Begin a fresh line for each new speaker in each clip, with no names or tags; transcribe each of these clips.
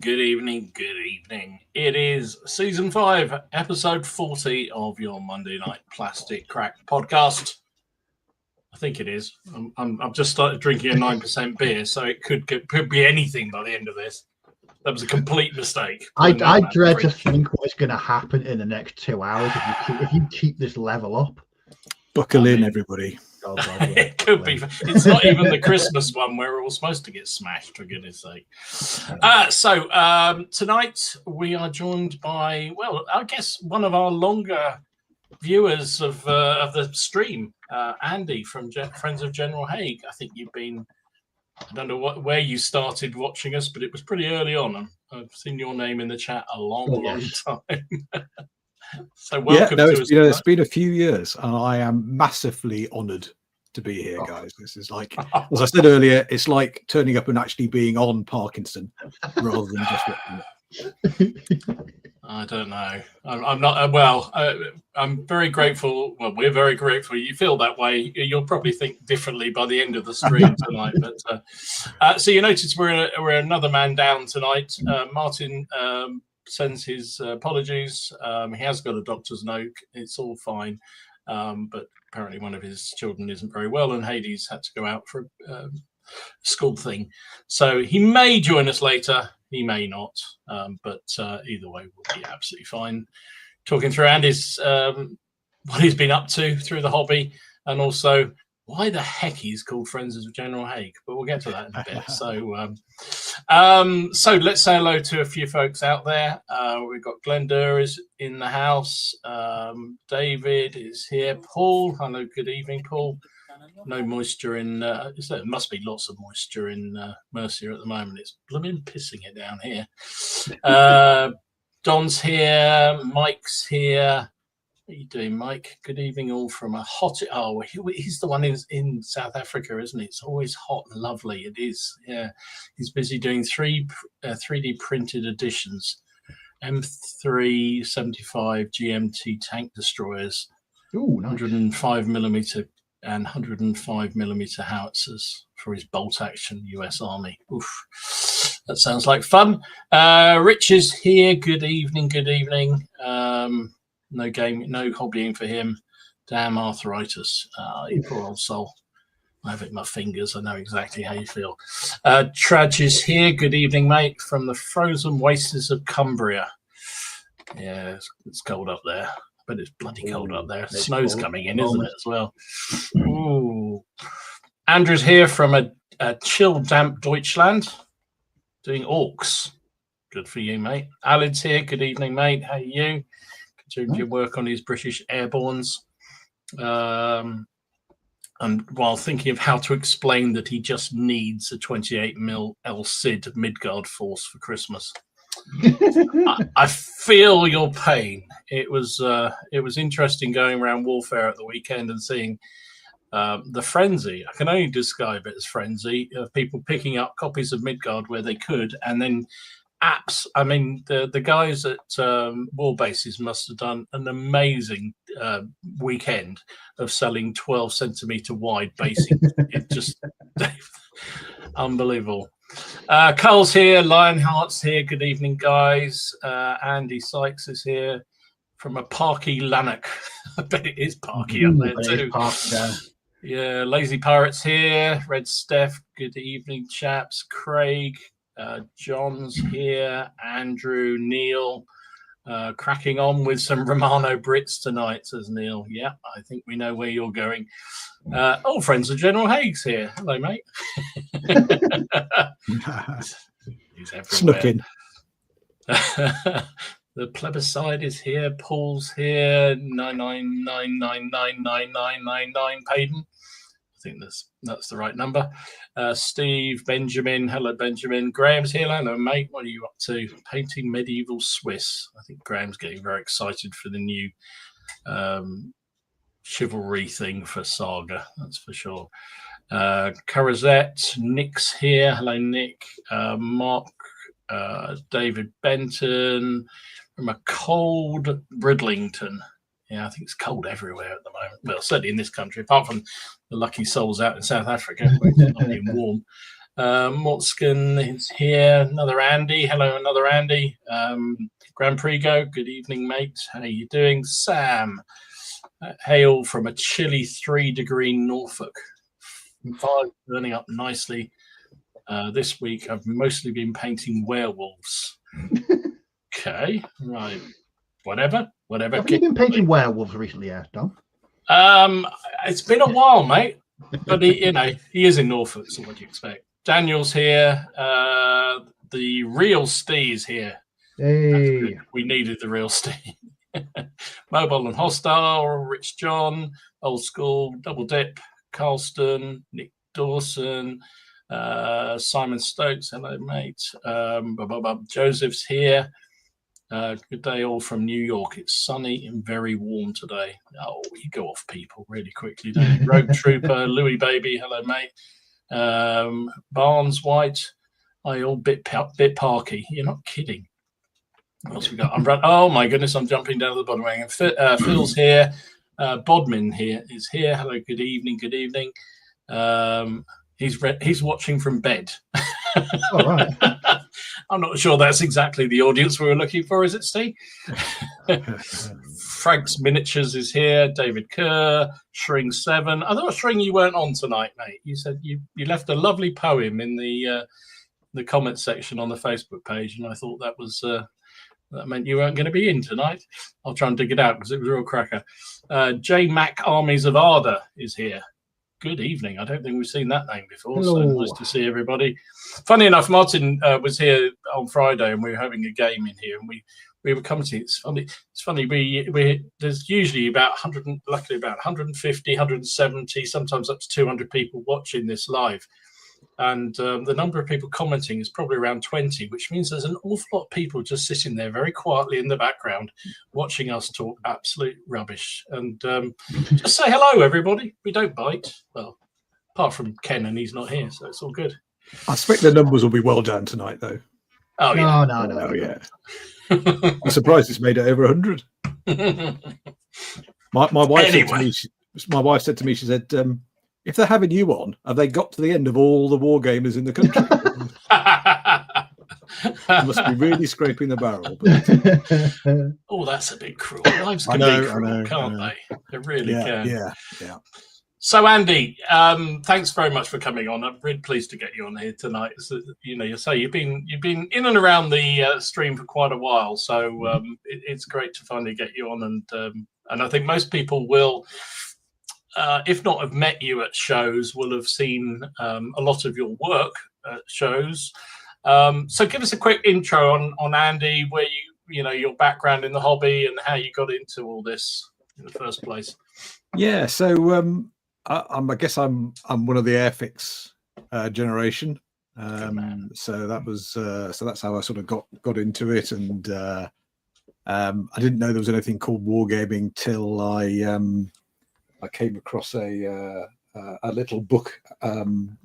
good evening, good evening. It is season 5, episode 40 of your Monday Night Plastic Crack podcast. I think it is. I've just started drinking a 9% beer, so it could be anything by the end of this. That was a complete mistake.
I dread to think what's going to happen in the next 2 hours if you keep this level up.
Buckle in, everybody.
God,
it could be. It's not even the Christmas one where we're all supposed to get smashed, for goodness sake. So tonight we are joined by, well, I guess one of our longer viewers of the stream, Andy from Friends of General Haig. I think you've been, I don't know where you started watching us, but it was pretty early on. I've seen your name in the chat a long time. So welcome to us.
It's been a few years, and I am massively honoured to be here, guys. This is like, as I said earlier, it's like turning up and actually being on Parkinson rather than just watching it.
I don't know. I'm not. I'm very grateful. Well, we're very grateful. You feel that way. You'll probably think differently by the end of the stream tonight. But so you notice we're another man down tonight. Martin sends his apologies. He has got a doctor's note. It's all fine. But apparently one of his children isn't very well, and Hades had to go out for a school thing. So he may join us later. He may not. But either way, we'll be absolutely fine. Talking through Andy's what he's been up to through the hobby, and also why the heck he's called Friends of General Haig, but we'll get to that in a bit. So let's say hello to a few folks out there. We've got Glenda is in the house. David is here. Paul, hello, good evening, Paul. No moisture in, there must be lots of moisture in Mercia at the moment. It's blooming pissing it down here. Don's here. Mike's here. What are you doing, Mike? Good evening, all from a hot. Oh, he's the one in South Africa, isn't he? It's always hot and lovely. It is. Yeah, he's busy doing 3D printed editions, M375 GMT tank destroyers.
Ooh, nice.
105mm and 105mm howitzers for his bolt action US Army. Oof, that sounds like fun. Rich is here. Good evening. Good evening. No gaming, no hobbying for him. Damn arthritis. You poor old soul. I have it in my fingers. I know exactly how you feel. Trudge is here. Good evening, mate, from the frozen wastes of Cumbria. Yeah, it's cold up there. But it's bloody cold up there. Snow's coming in, isn't it, as well? Ooh. Andrew's here from a chill, damp Deutschland, doing orcs. Good for you, mate. Alan's here. Good evening, mate. How are you? Continuing your work on his British Airbornes. And while thinking of how to explain that he just needs a 28mm LCID Midgard force for Christmas. I feel your pain. It was interesting going around Warfare at the weekend and seeing the frenzy. I can only describe it as frenzy of people picking up copies of Midgard where they could, and then apps. I mean, the guys at War Bases must have done an amazing weekend of selling 12cm wide basic. It just unbelievable. Carl's here. Lionheart's here. Good evening, guys. Andy Sykes is here from a Parky Lanark. I bet it is Parky up there too. Yeah, Lazy Pirate's here. Red Steph. Good evening, chaps. Craig. John's here. Andrew, Neil. Cracking on with some Romano Brits tonight, says Neil. Yeah, I think we know where you're going. All friends of General Haig's here. Hello, mate. He's
Snuck in.
The plebiscite is here. Paul's here. 999999999 Payden. I think that's the right number. Steve, Benjamin. Hello, Benjamin. Graham's here. Hello, mate. What are you up to? Painting medieval Swiss. I think Graham's getting very excited for the new chivalry thing for Saga. That's for sure. Carazette. Nick's here. Hello, Nick. Mark. David Benton. From a cold Bridlington. Yeah, I think it's cold everywhere at the moment. Well, certainly in this country, apart from the lucky souls out in South Africa, where it's not even warm. Mortskin is here. Another Andy. Hello, another Andy. Grand Prix Go. Good evening, mate. How are you doing? Sam. Hail from a chilly 3-degree Norfolk. 5 burning up nicely. This week, I've mostly been painting werewolves. Okay, right. Whatever.
Have you been painting werewolves recently, Dom?
It's been a while, mate. But he is in Norfolk, so what do you expect? Daniel's here. The real Steve's here.
Hey,
we needed the real Steve. Mobile and Hostile, Rich John, Old School, Double Dip, Carlston, Nick Dawson, Simon Stokes. Hello, mate. Joseph's here. Good day, all from New York. It's sunny and very warm today. Oh, you go off people really quickly, don't you? Rogue Trooper, Louis Baby. Hello, mate. Barnes White. All bit parky. You're not kidding. What else we got? Oh my goodness, I'm jumping down to the bottom. Phil's here. Bodmin is here. Hello, good evening. Good evening. He's watching from bed.
all right.
I'm not sure that's exactly the audience we were looking for, is it, Steve? Frank's Miniatures is here. David Kerr, Shring 7. I thought, Shring, you weren't on tonight, mate. You said you left a lovely poem in the comment section on the Facebook page, and I thought that was that meant you weren't going to be in tonight. I'll try and dig it out because it was a real cracker. J Mac Armies of Ardor is here. Good evening. I don't think we've seen that name before.
Hello.
So nice to see everybody. Funny enough, Martin was here on Friday and we were having a game in here and we were commenting. It's funny. There's usually about 100, luckily about 150, 170, sometimes up to 200 people watching this live. And the number of people commenting is probably around 20, which means there's an awful lot of people just sitting there very quietly in the background watching us talk absolute rubbish. And just say hello, everybody. We don't bite. Well, apart from Ken, and he's not here, so it's all good.
I expect the numbers will be well down tonight, though.
Oh, yeah.
No.
Oh, yeah. I'm surprised it's made it over 100. My wife said to me, she said, if they're having you on, have they got to the end of all the war gamers in the country? They must be really scraping the barrel. But...
Oh, that's a bit cruel. Lives can be cruel, can't they? They really can.
Yeah.
So, Andy, thanks very much for coming on. I'm really pleased to get you on here tonight. So, you say you've been in and around the stream for quite a while, so it's great to finally get you on. And I think most people will. If not have met you at shows, will have seen a lot of your work at shows. So give us a quick intro on Andy, where your background in the hobby and how you got into all this in the first place.
Yeah, so I guess I'm one of the Airfix generation. So that's how I sort of got into it, and I didn't know there was anything called wargaming till I came across a little book called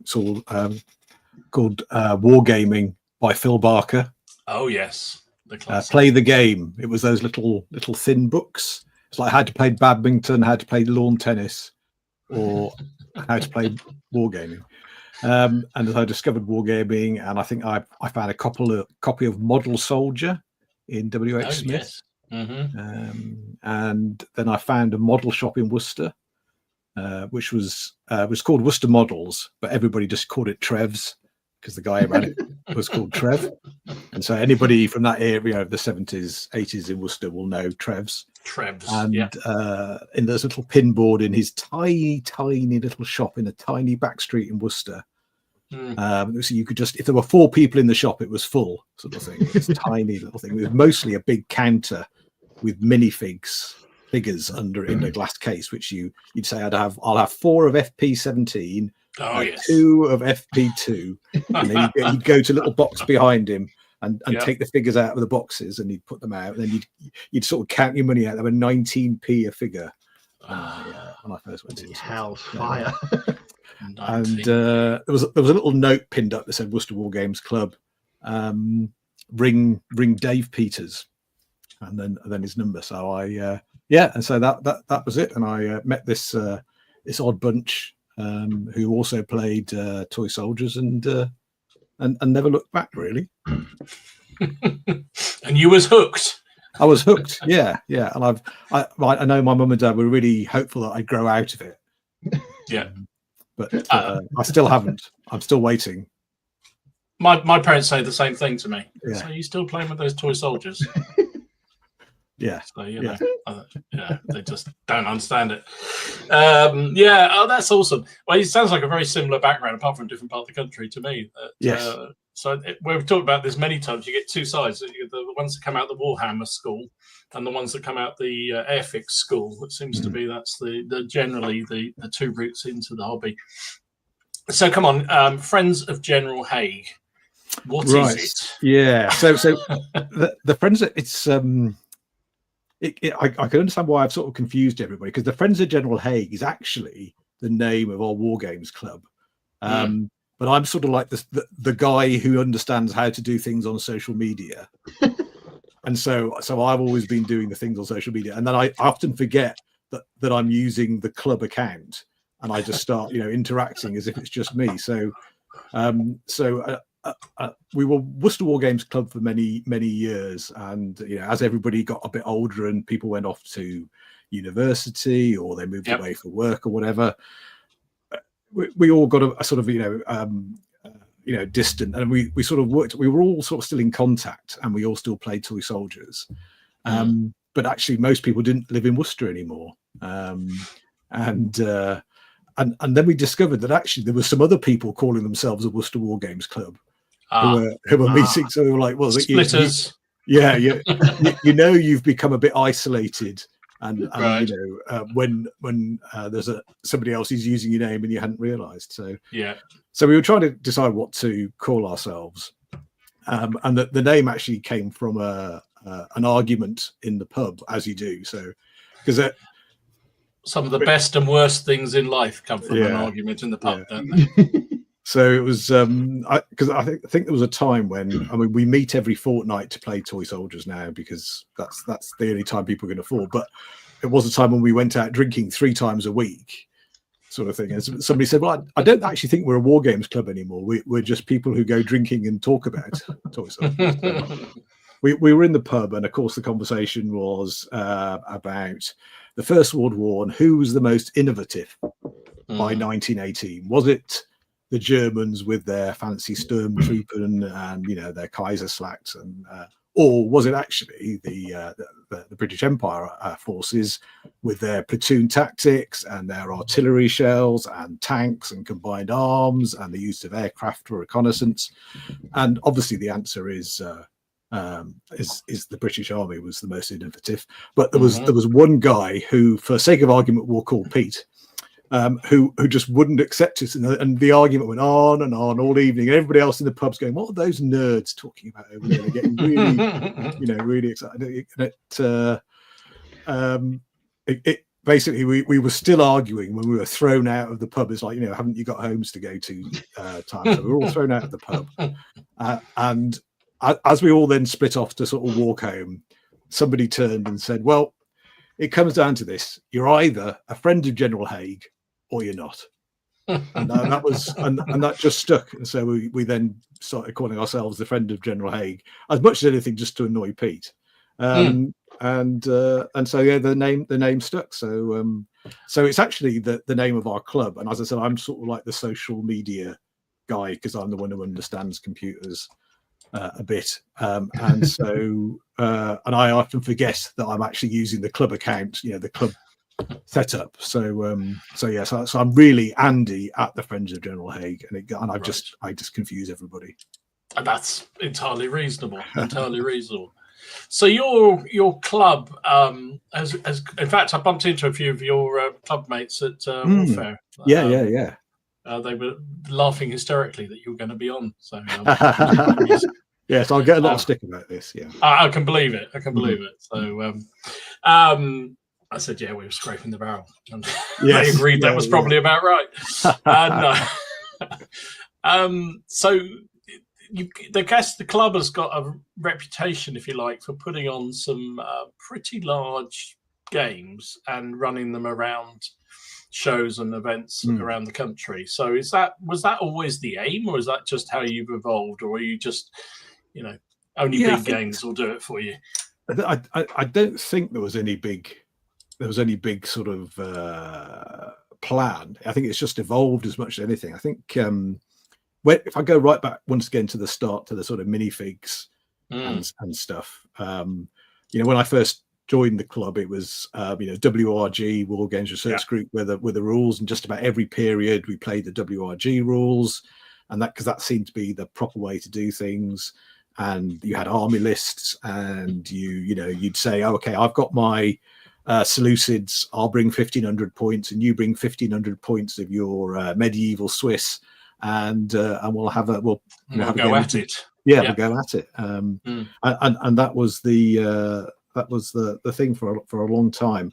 Wargaming by Phil Barker.
Oh yes, the classic.
Play the Game. It was those little thin books. It's like how to play badminton, how to play lawn tennis, or how to play wargaming. And as I discovered wargaming, and I think I found a copy of Model Soldier in W.H. Smith.
Yes. Mm-hmm.
And then I found a model shop in Worcester. Which was called Worcester Models, but everybody just called it Trev's because the guy who ran it was called Trev. And so anybody from that area of the 70s, 80s in Worcester will know Trev's. And in this little pinboard in his tiny little shop in a tiny back street in Worcester. So you could just, if there were 4 people in the shop, it was full sort of thing. It's a tiny little thing. It was mostly a big counter with figures under in a glass case, which you'd say I'll have 4 of FP17, 2 of FP2, and then you'd go to a little box behind him and take the figures out of the boxes, and he'd put them out, and then you'd sort of count your money out. There were 19p a figure when I first went in.
Hell's fire.
And there was a little note pinned up that said Worcester War Games Club, ring Dave Peters, and then his number. So and so that was it. And I met this odd bunch who also played toy soldiers, and and never looked back really.
And you was hooked.
I was hooked. Yeah. And I know my mum and dad were really hopeful that I'd grow out of it.
Yeah.
But I still haven't. I'm still waiting.
My parents say the same thing to me.
Yeah.
So you still playing with those toy soldiers?
Yeah.
So they just don't understand it. That's awesome. Well, it sounds like a very similar background, apart from a different part of the country to me.
Yes.
We've talked about this many times. You get two sides: the ones that come out the Warhammer school, and the ones that come out the Airfix school. It seems to be that's generally the two routes into the hobby. So come on, Friends of General Haig. What is it?
Yeah. So the Friends, it's I can understand why I've sort of confused everybody, because the Friends of General Haig is actually the name of our War Games club. But I'm sort of like the guy who understands how to do things on social media. And so I've always been doing the things on social media. And then I often forget that I'm using the club account, and I just start, interacting as if it's just me. So we were Worcester War Games Club for many, many years. And, as everybody got a bit older and people went off to university or they moved away for work or whatever, we all got a sort of, distant, and we sort of worked, we were all sort of still in contact, and we all still played toy soldiers. But actually most people didn't live in Worcester anymore. And then we discovered that actually there were some other people calling themselves a Worcester War Games Club who were meeting. So we were like, well,
splitters.
You've become a bit isolated, and
right.
When there's somebody else who's using your name and you hadn't realised. So we were trying to decide what to call ourselves, and the name actually came from an argument in the pub, as you do. So because
some of the best and worst things in life come from an argument in the pub, don't they?
So it was because I think there was a time when we meet every fortnight to play toy soldiers now, because that's the only time people can afford. But it was a time when we went out drinking 3 times a week, sort of thing. And somebody said, "Well, I don't actually think we're a War Games club anymore. We're just people who go drinking and talk about toy soldiers." We were in the pub, and of course the conversation was about the First World War and who was the most innovative by 1918. Was it the Germans with their fancy Sturmtruppen and their Kaiserslacht, or was it actually the British Empire forces with their platoon tactics and their artillery shells and tanks and combined arms and the use of aircraft for reconnaissance? And obviously the answer is the British Army was the most innovative. But there was one guy who, for sake of argument, we'll call Pete, who just wouldn't accept it, and the argument went on and on all evening. Everybody else in the pub's going, "What are those nerds talking about over there?" They're getting really, really excited. It basically we were still arguing when we were thrown out of the pub. It's like, haven't you got homes to go to? Time. So we were all thrown out of the pub, and as we all then split off to sort of walk home, somebody turned and said, "Well, it comes down to this: you're either a friend of General Haig or you're not." And that was, and that just stuck. And so we then started calling ourselves the Friend of General Haig, as much as anything just to annoy Pete. And so the name stuck. So it's actually the name of our club. And as I said, I'm sort of like the social media guy, because I'm the one who understands computers a bit, and I often forget that I'm actually using the club account, the club setup. So I'm really Andy at the Friends of General Haig, and I just confuse everybody.
And that's entirely reasonable. So your club has in fact, I bumped into a few of your club mates at Warfare.
Yeah.
They were laughing hysterically that you were going to be on. So
yes, I'll get a lot of stick about this. Yeah,
I can believe it. So I said, we were scraping the barrel, and they agreed that was probably about right. So the club has got a reputation, if you like, for putting on some pretty large games and running them around shows and events around the country. So was that always the aim, or is that just how you've evolved, or are you just, only big games will do it for you?
I don't think there was any big sort of plan. I think it's just evolved as much as anything. I think if I go right back once again to the start, to the sort of minifigs and stuff, when I first joined the club, it was WRG, War Games Research Group, were the rules, and just about every period we played the WRG rules, and because that seemed to be the proper way to do things. And you had army lists, and you'd say, oh, okay, I've got my Seleucids, I'll bring 1,500 points, and you bring 1,500 points of your medieval Swiss, and we'll have a
go at it.
Yeah, we'll go at it. And that was the thing for a long time.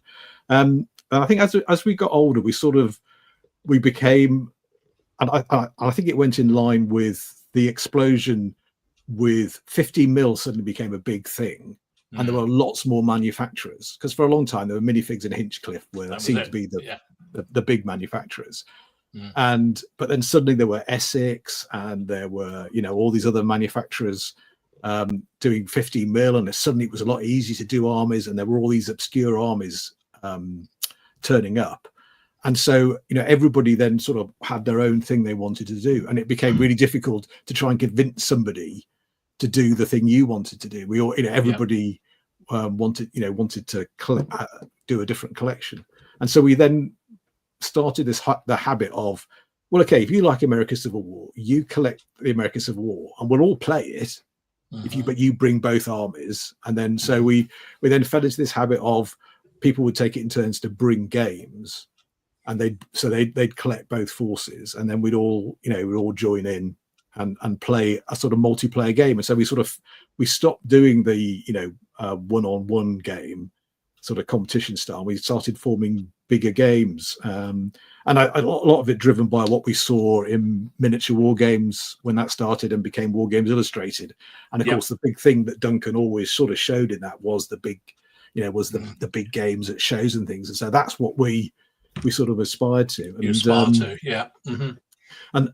And I think as we got older, we became, and I think it went in line with the explosion. With 50 mil suddenly became a big thing, and there were lots more manufacturers, because for a long time there were minifigs and Hinchcliffe seemed to be the big manufacturers. But then suddenly there were Essex, and there were all these other manufacturers doing 50 mil, and suddenly it was a lot easier to do armies, and there were all these obscure armies turning up. And so, everybody then sort of had their own thing they wanted to do, and it became really difficult to try and convince somebody to do the thing you wanted to do. We all, everybody wanted to do a different collection, and so we then started the habit of, well, okay, if you like American Civil War, you collect the American Civil War, and we'll all play it. But you bring both armies, and then so we then fell into this habit of people would take it in turns to bring games. And they'd collect both forces, and then we'd all join in and play a sort of multiplayer game. And so we stopped doing the one-on-one game sort of competition style. We started forming bigger games, and a lot of it driven by what we saw in miniature war games when that started and became War Games Illustrated. And of course, the big thing that Duncan always sort of showed in that was the big, the big games at shows and things. And so that's what we sort of aspired to.
You aspire to, yeah.
And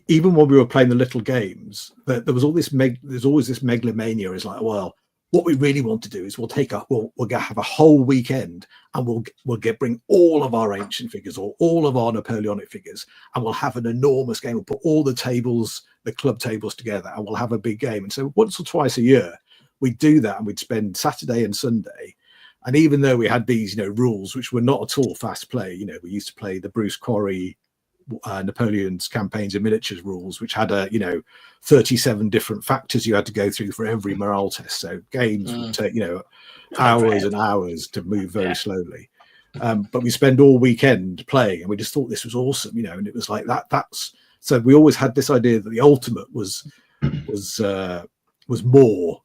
even when we were playing the little games, there was all this there's always this megalomania. Is like, well, what we really want to do is we'll have a whole weekend, and we'll bring all of our ancient figures or all of our Napoleonic figures, and we'll have an enormous game. We'll put all the club tables together, and we'll have a big game. And so once or twice a year, we'd do that, and we'd spend Saturday and Sunday. And even though we had these, rules which were not at all fast play, we used to play the Bruce Quarry, Napoleon's Campaigns and Miniatures rules, which had 37 different factors you had to go through for every morale test. So games would take, hours and hours to move very slowly. But we spend all weekend playing, and we just thought this was awesome, and it was like so we always had this idea that the ultimate was more,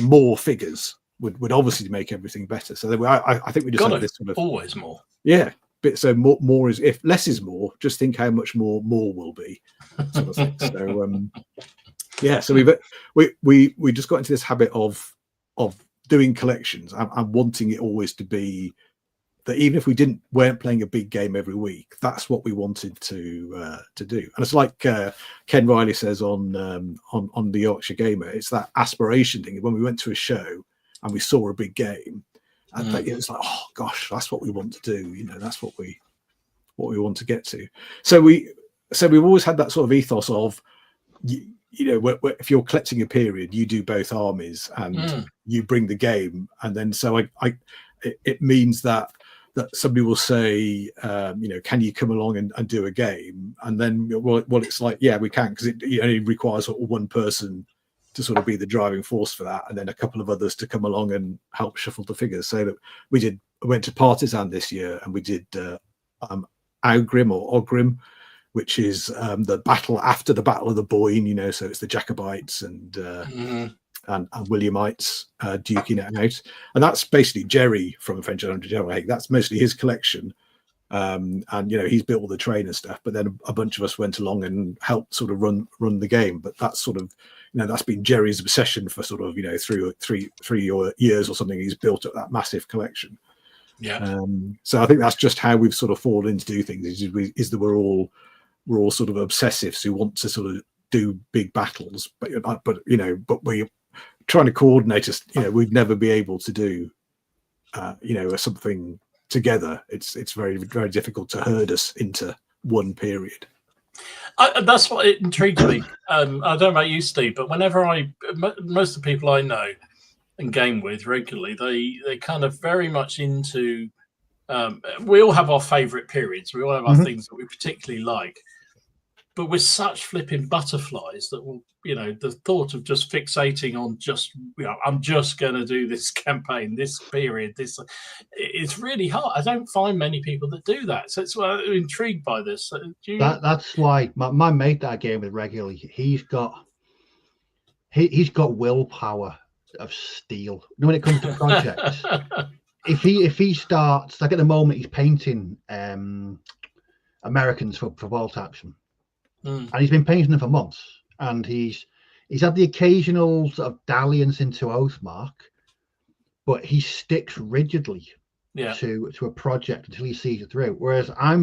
more figures. Would obviously make everything better. So I think we just had this sort of
always more.
Yeah, but so more is, if less is more, just think how much more will be, sort of thing. So so we just got into this habit of doing collections and wanting it always to be that even if we weren't playing a big game every week, that's what we wanted to do. And it's like Ken Riley says on the Yorkshire Gamer, it's that aspiration thing. When we went to a show and we saw a big game, and it was like, oh gosh, that's what we want to do. That's what we want to get to. So we've always had that sort of ethos of, if you're collecting a period, you do both armies and you bring the game. And then so it means that somebody will say, can you come along and do a game? And then, well, it's like, yeah, we can, because it only requires one person to sort of be the driving force for that, and then a couple of others to come along and help shuffle the figures. So that we went to Partisan this year, and we did Ogrim, which is the battle after the Battle of the Boyne. So it's the Jacobites and Williamites duking it out, and that's basically Jerry from French under General Haig. That's mostly his collection, and he's built all the train and stuff. But then a bunch of us went along and helped sort of run the game. But that's sort of that's been Jerry's obsession for sort of 3 years or something. He's built up that massive collection.
Yeah.
So I think that's just how we've sort of fallen into do things. Is that we're all sort of obsessives who want to sort of do big battles, but we're trying to coordinate us. We'd never be able to do something together. It's very, very difficult to herd us into one period.
That's what it intrigues me. I don't know about you, Steve, but whenever most of the people I know and game with regularly, they kind of very much into. We all have our favourite periods. We all have our things that we particularly like. But we're such flipping butterflies that the thought of just fixating on I'm just going to do this campaign, this period, it's really hard. I don't find many people that do that. So it's I'm intrigued by this.
That's why my mate that I game with regularly, he's got willpower of steel when it comes to projects. if he starts, like at the moment, he's painting Americans for Vault Action. And he's been painting them for months, and he's had the occasional sort of dalliance into Oathmark, but he sticks rigidly to a project until he sees it through. Whereas I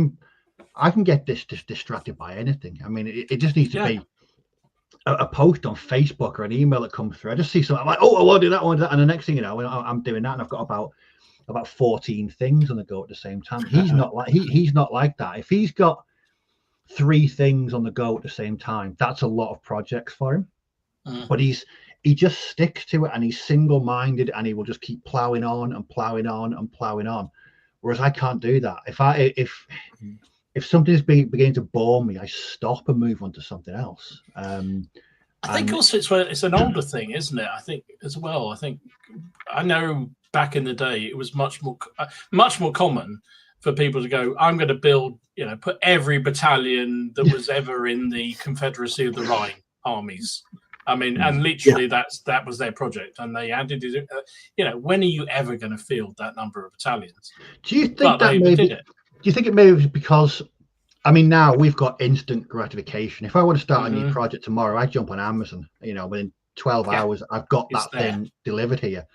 can get distracted by anything. I mean, it just needs to be a post on Facebook or an email that comes through. I just see something, I'm like, oh, I want to do that, and the next thing you know, I'm doing that, and I've got about 14 things on the go at the same time. He's not like that. If he's got 3 things on the go at the same time, that's a lot of projects for him. But he just sticks to it, and he's single-minded, and he will just keep plowing on and plowing on and plowing on. Whereas I can't do that. If something's beginning to bore me, I stop and move on to something else.
I think also it's an older thing, isn't it? I think as well. I know back in the day it was much more common for people to go, I'm going to build, put every battalion that was ever in the Confederacy of the Rhine armies. I mean, and literally that was their project, and they added it. When are you ever going to field that number of battalions?
Do you think Do you think it maybe because, I mean, now we've got instant gratification. If I want to start a new project tomorrow, I jump on Amazon. Within 12 hours, I've got that thing delivered here.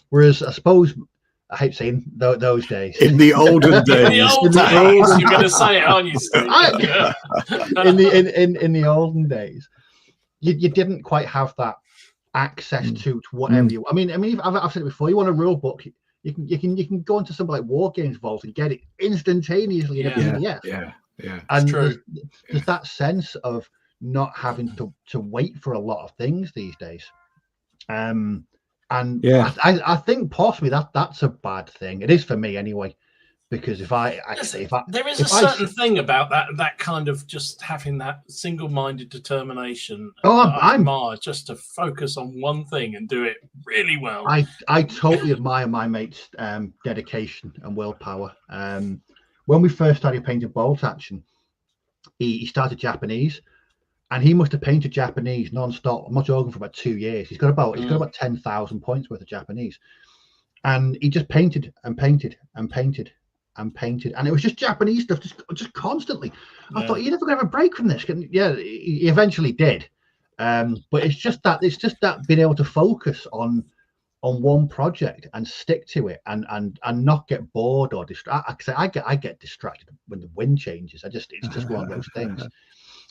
Whereas I suppose, I hate saying those days.
In the olden days.
You're going to say it, aren't you, Steve?
In the olden days, you didn't quite have that access to whatever you. I mean, I've said it before. You want a rule book, you can go into something like War Games Vault and get it instantaneously in a PDF.
Yeah.
And there's that sense of not having to wait for a lot of things these days. I think possibly that's a bad thing. It is for me anyway, because there is a certain thing about that kind of just having that single-minded determination. Just to focus on one thing and do it really well. I totally admire my mate's dedication and willpower. When we first started painting Bolt Action, he started Japanese. And he must have painted Japanese non-stop. I'm not joking, for about 2 years. He's got about 10,000 points worth of Japanese, and he just painted and painted and painted and painted, and it was just Japanese stuff, just constantly. I thought, you're never going to have a break from this. He eventually did, but it's just that being able to focus on one project and stick to it and not get bored or distracted. I get distracted when the wind changes. It's just one of those things.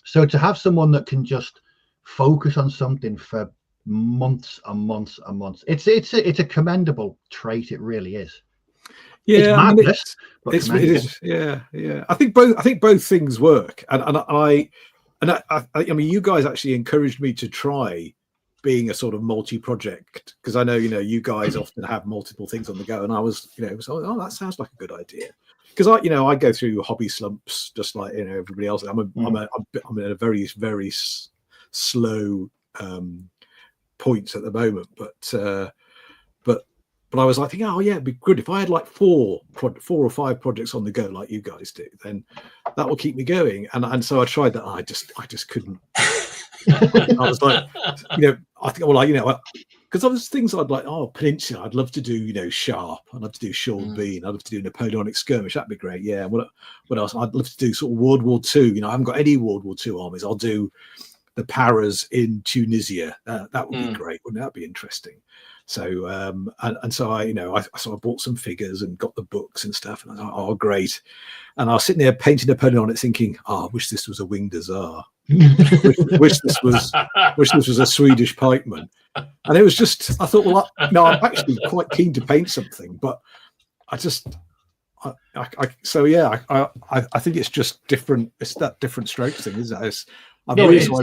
So to have someone that can just focus on something for months and months and months, it's a commendable trait. It really is.
Yeah,
it's madness,
it is. Yeah. I think both things work, and I mean, you guys actually encouraged me to try being a sort of multi-project, because I know you guys often have multiple things on the go, and I was that sounds like a good idea. Because I go through hobby slumps just like everybody else. I'm in a very, very slow points at the moment, but I was like thinking, it'd be good if I had like 4 or 5 projects on the go like you guys do. Then that will keep me going. And so I tried that. I just couldn't. I was like, I think because there was things I'd like, Peninsula, I'd love to do, Sharp, I'd love to do Sean Bean, I'd love to do Napoleonic Skirmish, that'd be great. Yeah. What else? I'd love to do sort of World War II. I haven't got any World War II armies. I'll do the paras in Tunisia. That would be great, wouldn't that be interesting? So and so I bought some figures and got the books and stuff, and I thought, oh great. And I was sitting there painting Napoleon on it, thinking, I wish this was a winged hussar. wish this was a Swedish pikeman. And it was just, I thought, well, no, I'm actually quite keen to paint something, but I think it's just different. It's that different strokes thing, isn't it? I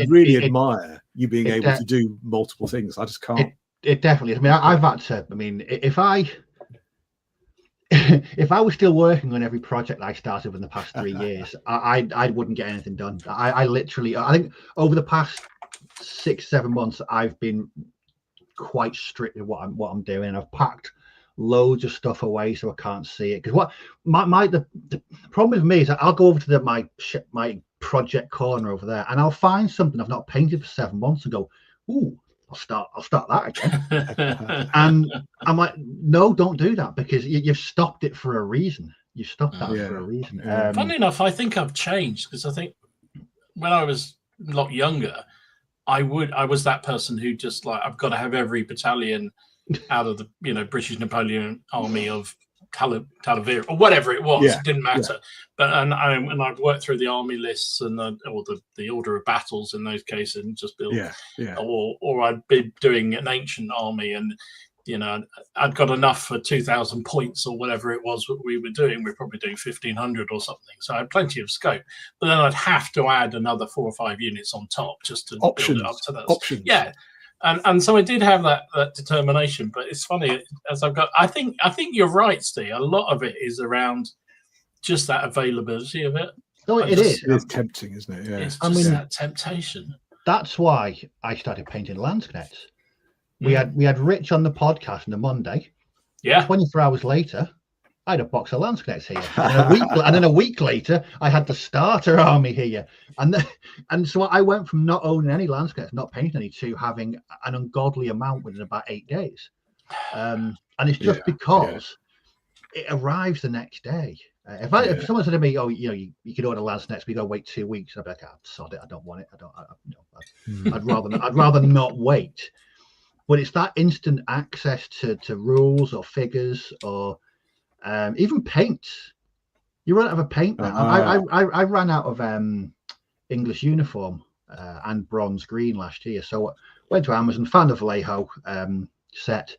really admire you being able to do multiple things. I just can't.
It definitely is. I mean, I've had to. I mean, if I was still working on every project I started in the past 3 years, I wouldn't get anything done. I think over the past 6-7 months, I've been quite strict with what I'm doing. I've packed loads of stuff away so I can't see it. Because the problem with me is that I'll go over to my project corner over there, and I'll find something I've not painted for 7 months and go, ooh, I'll start that again. And I'm like, no, don't do that, because you've stopped it for a reason. You stopped that for a reason.
Funny enough, I think I've changed, because I think when I was a lot younger, I was that person who just like, I've got to have every battalion out of the British Napoleon army of Talavera or whatever it was. It didn't matter. But and I've worked through the army lists and or the order of battles in those cases, and just build or I'd be doing an ancient army, and I'd got enough for 2,000 points or whatever it was what we were doing. We're probably doing 1,500 or something, so I had plenty of scope. But then I'd have to add another 4 or 5 units on top just to build it up to that.
Options.
Yeah. And so I did have that determination, but it's funny as I've got. I think you're right, Steve. A lot of it is around just that availability of it.
No, it is.
It's tempting, isn't it? Yeah.
It's just that temptation.
That's why I started painting Landsknecks. We had Rich on the podcast on the Monday.
Yeah.
24 hours later, I had a box of Landsknecks here, and then a week later, I had the starter army here, and so I went from not owning any Landsknecks, not painting any, to having an ungodly amount within about 8 days, and it's just because it arrives the next day. If someone said to me, "Oh, you can order Landsknecks, but you got to wait 2 weeks," I'd be like, "Sod it, I don't want it. I'd rather not wait." But it's that instant access to rules or figures or even paints. You run out of a paint now. I ran out of English uniform and bronze green last year, so I went to Amazon, found a Vallejo set.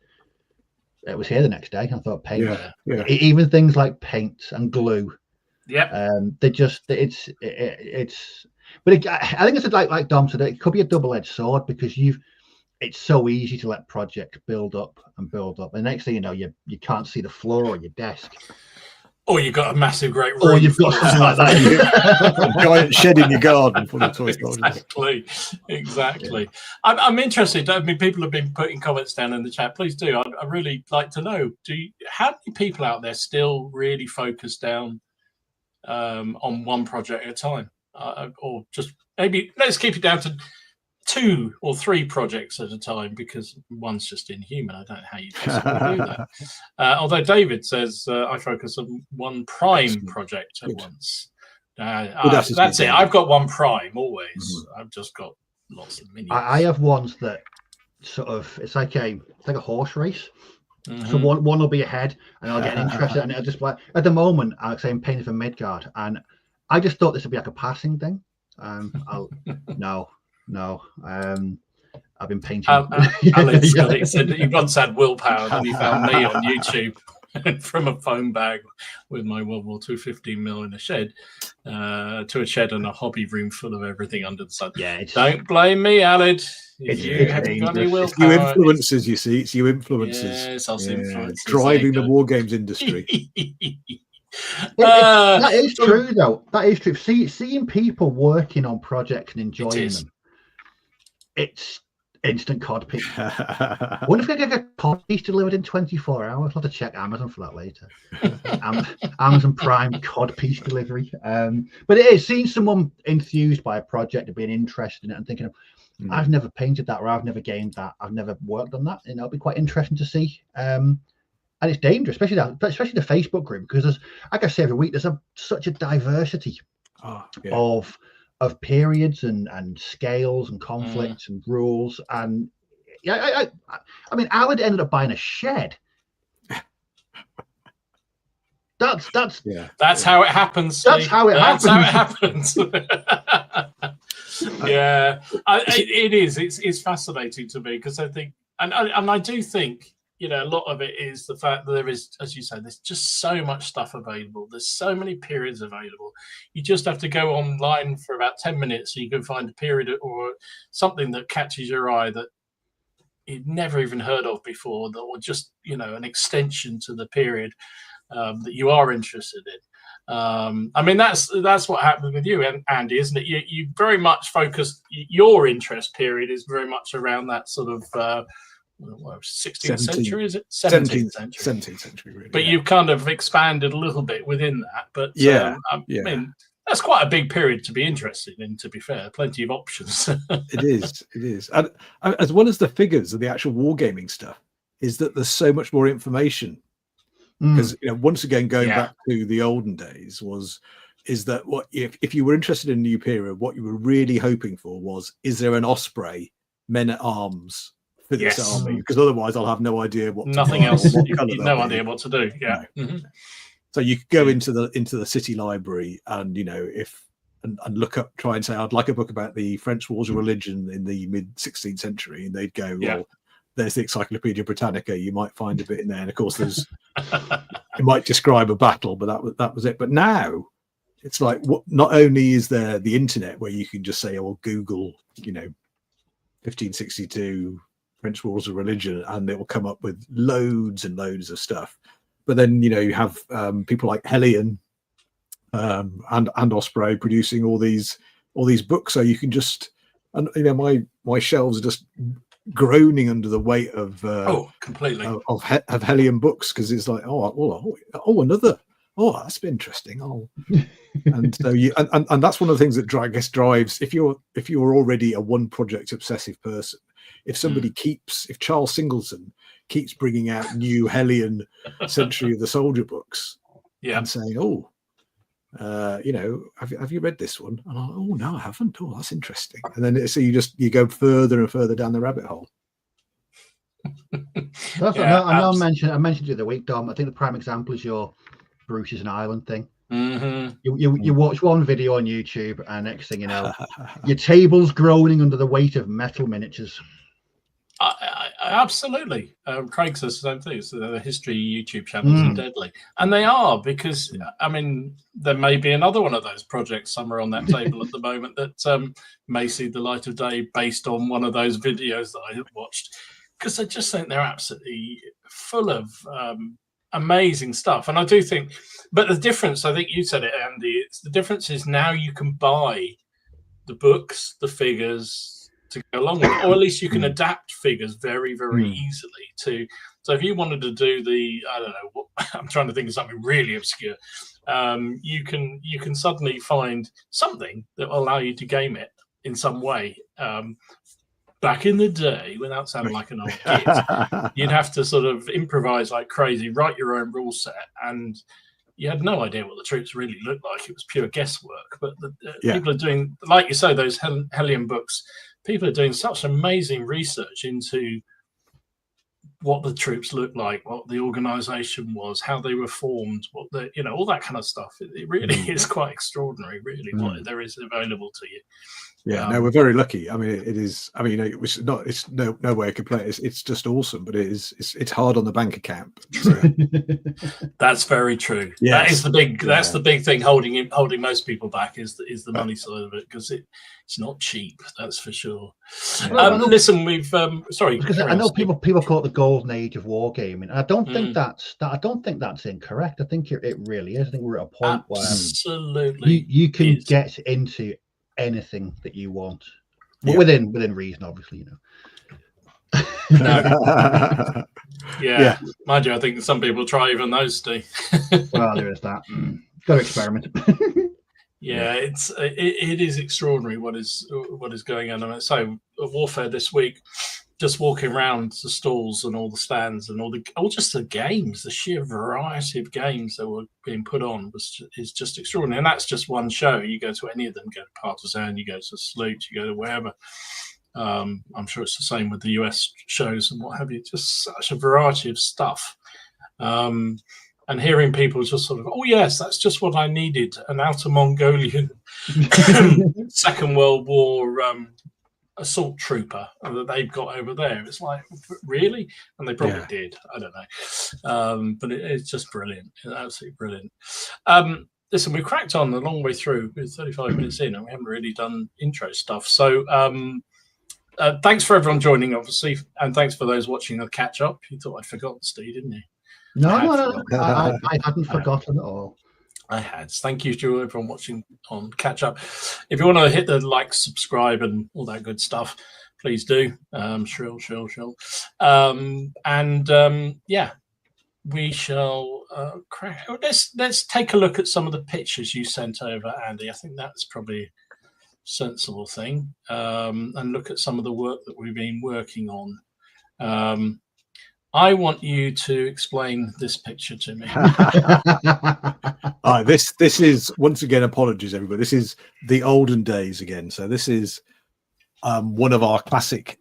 It was here the next day. I thought paint, even things like paint and glue. They just it's. But I think it's like Dom said. It could be a double-edged sword, because it's so easy to let projects build up, and the next thing you know, you can't see the floor or your desk,
or you've got a massive great room,
or you've got something like that,
a giant shed in your garden full of toy
Exactly. I'm interested. I mean, people have been putting comments down in the chat. Please do. I really like to know. How many people out there still really focus down on one project at a time, or just maybe let's keep it down to 2 or 3 projects at a time, because one's just inhuman. I don't know how you possibly do that. Although David says I focus on one prime project at once. That's it. I've got one prime always. I've just got lots of minions.
I have ones that sort of it's like a horse race. So one will be ahead, and I'll get interested, and it'll just like at the moment I'm painting for Midgard, and I just thought this would be like a passing thing. No, I've been painting.
Alex said that he once had willpower, and he found me on YouTube from a phone bag with my World War II 15mm in a shed to a shed and a hobby room full of everything under the sun. Don't blame me, Aled. You haven't got any willpower.
It's you influencers, you see. It's you influencers.
Yes, us influencers.
Driving the war games industry.
That is true, though. That is true. Seeing people working on projects and enjoying them. It's instant cod piece. I wonder if I get a cod piece delivered in 24 hours. I'll have to check Amazon for that later. Amazon Prime cod piece delivery. But it is seeing someone enthused by a project and being interested in it and thinking, I've never painted that, or I've never gamed that, I've never worked on that. It'll be quite interesting to see. And it's dangerous, especially the Facebook group, because there's, like I say every week, there's such a diversity of of periods and scales and conflicts and rules. And I mean, Alan ended up buying a shed. That's
how it happens.
That's how it happens.
How it happens. Yeah, it is. It's fascinating to me because I think, and I do think, a lot of it is the fact that there is, as you say, there's just so much stuff available. There's so many periods available. You just have to go online for about 10 minutes so you can find a period or something that catches your eye that you'd never even heard of before, or just, an extension to the period that you are interested in. I mean, that's what happened with you, Andy, isn't it? You very much focused, your interest period is very much around that sort of 16th century, is it? 17th century.
17th century, really.
But you've kind of expanded a little bit within that. But I mean, that's quite a big period to be interested in, to be fair. Plenty of options.
It is. And as well as the figures of the actual wargaming stuff, is that there's so much more information. Because once again, going back to the olden days, is that what if you were interested in a new period, what you were really hoping for was, is there an Osprey men at arms for this army? Because otherwise, I'll have no idea what.
Nothing else. You've no idea what to do. Yeah. No. Mm-hmm.
So you could go into the city library and and look up, try and say, I'd like a book about the French Wars of Religion in the mid 16th century, and they'd go, well, there's the Encyclopedia Britannica. You might find a bit in there, and of course, there's it might describe a battle, but that was it. But now it's like, not only is there the internet where you can just say, "Oh, Google, 1562 French Wars of Religion," and it will come up with loads and loads of stuff. But then you have people like Hellion and Osprey producing all these books, so you can just my shelves are just groaning under the weight of
completely
of Hellion books, because it's like another that's been interesting and so and that's one of the things that I guess drives, if you're already a one project obsessive person, if somebody if Charles Singleton keeps bringing out new Hellion Century of the Soldier books and saying have you read this one? And no, I haven't. That's interesting. And then so you go further and further down the rabbit hole.
I mentioned it the other week, Dom. I think the prime example is your Bruce is an Island thing.
Mm-hmm.
You watch one video on YouTube, and next thing you know, your table's groaning under the weight of metal miniatures.
I absolutely. Craig says the same thing. So the history YouTube channels are deadly, and they are, because I mean, there may be another one of those projects somewhere on that table at the moment that may see the light of day based on one of those videos that I have watched, because I just think they're absolutely full of amazing stuff. And I do think, but the difference, I think you said it, Andy, the difference is now you can buy the books, the figures to go along with it, or at least you can adapt figures very, very easily to. So if you wanted to do I'm trying to think of something really obscure, you can suddenly find something that will allow you to game it in some way. Back in the day, without sounding like an old kid, you'd have to sort of improvise like crazy, write your own rule set, and you had no idea what the troops really looked like. It was pure guesswork. But people are doing, like you say, those Hellion books. People are doing such amazing research into what the troops looked like, what the organization was, how they were formed, what all that kind of stuff. It really is quite extraordinary, really, what there is available to you.
Yeah, no, we're very lucky. I mean, it is. I mean, it's no way I could play it. It's just awesome, but it's hard on the bank account. So.
That's very true. Yes. That is the big. That's the big thing holding most people back is the money side of it, because it's not cheap. That's for sure. Listen, we've sorry.
Because I know people call it the golden age of wargaming. I don't think that's incorrect. I think it really is. I think we're at a point
where
you can get into anything that you want, within reason, obviously,
Yeah. Mind you, I think some people try even those, Steve.
Well, there is that. Got to experiment.
It is extraordinary what is going on. So warfare this week, just walking around the stalls and all the stands and all just the games, the sheer variety of games that were being put on is just extraordinary. And that's just one show. You go to any of them, you go to Partisan, you go to Salute, you go to wherever. I'm sure it's the same with the US shows and what have you. Just such a variety of stuff. And hearing people just sort of, oh yes, that's just what I needed, an outer Mongolian Second World War assault trooper that they've got over there. It's like, really? And they probably did. I don't know. But it's just brilliant. It's absolutely brilliant. Listen, we cracked on a long way through. We're 35 minutes in and we haven't really done intro stuff. So thanks for everyone joining, obviously. And thanks for those watching the catch up. You thought I'd forgotten, Steve, didn't you?
No, I hadn't forgotten at all.
I had. Thank you to everyone watching on catch up. If you want to hit the like, subscribe, and all that good stuff, please do. Shrill. Yeah, we shall crack. Let's take a look at some of the pictures you sent over, Andy. I think that's probably a sensible thing. And look at some of the work that we've been working on. I want you to explain this picture to me.
This is, once again, apologies everybody. This is the olden days again. So this is one of our classic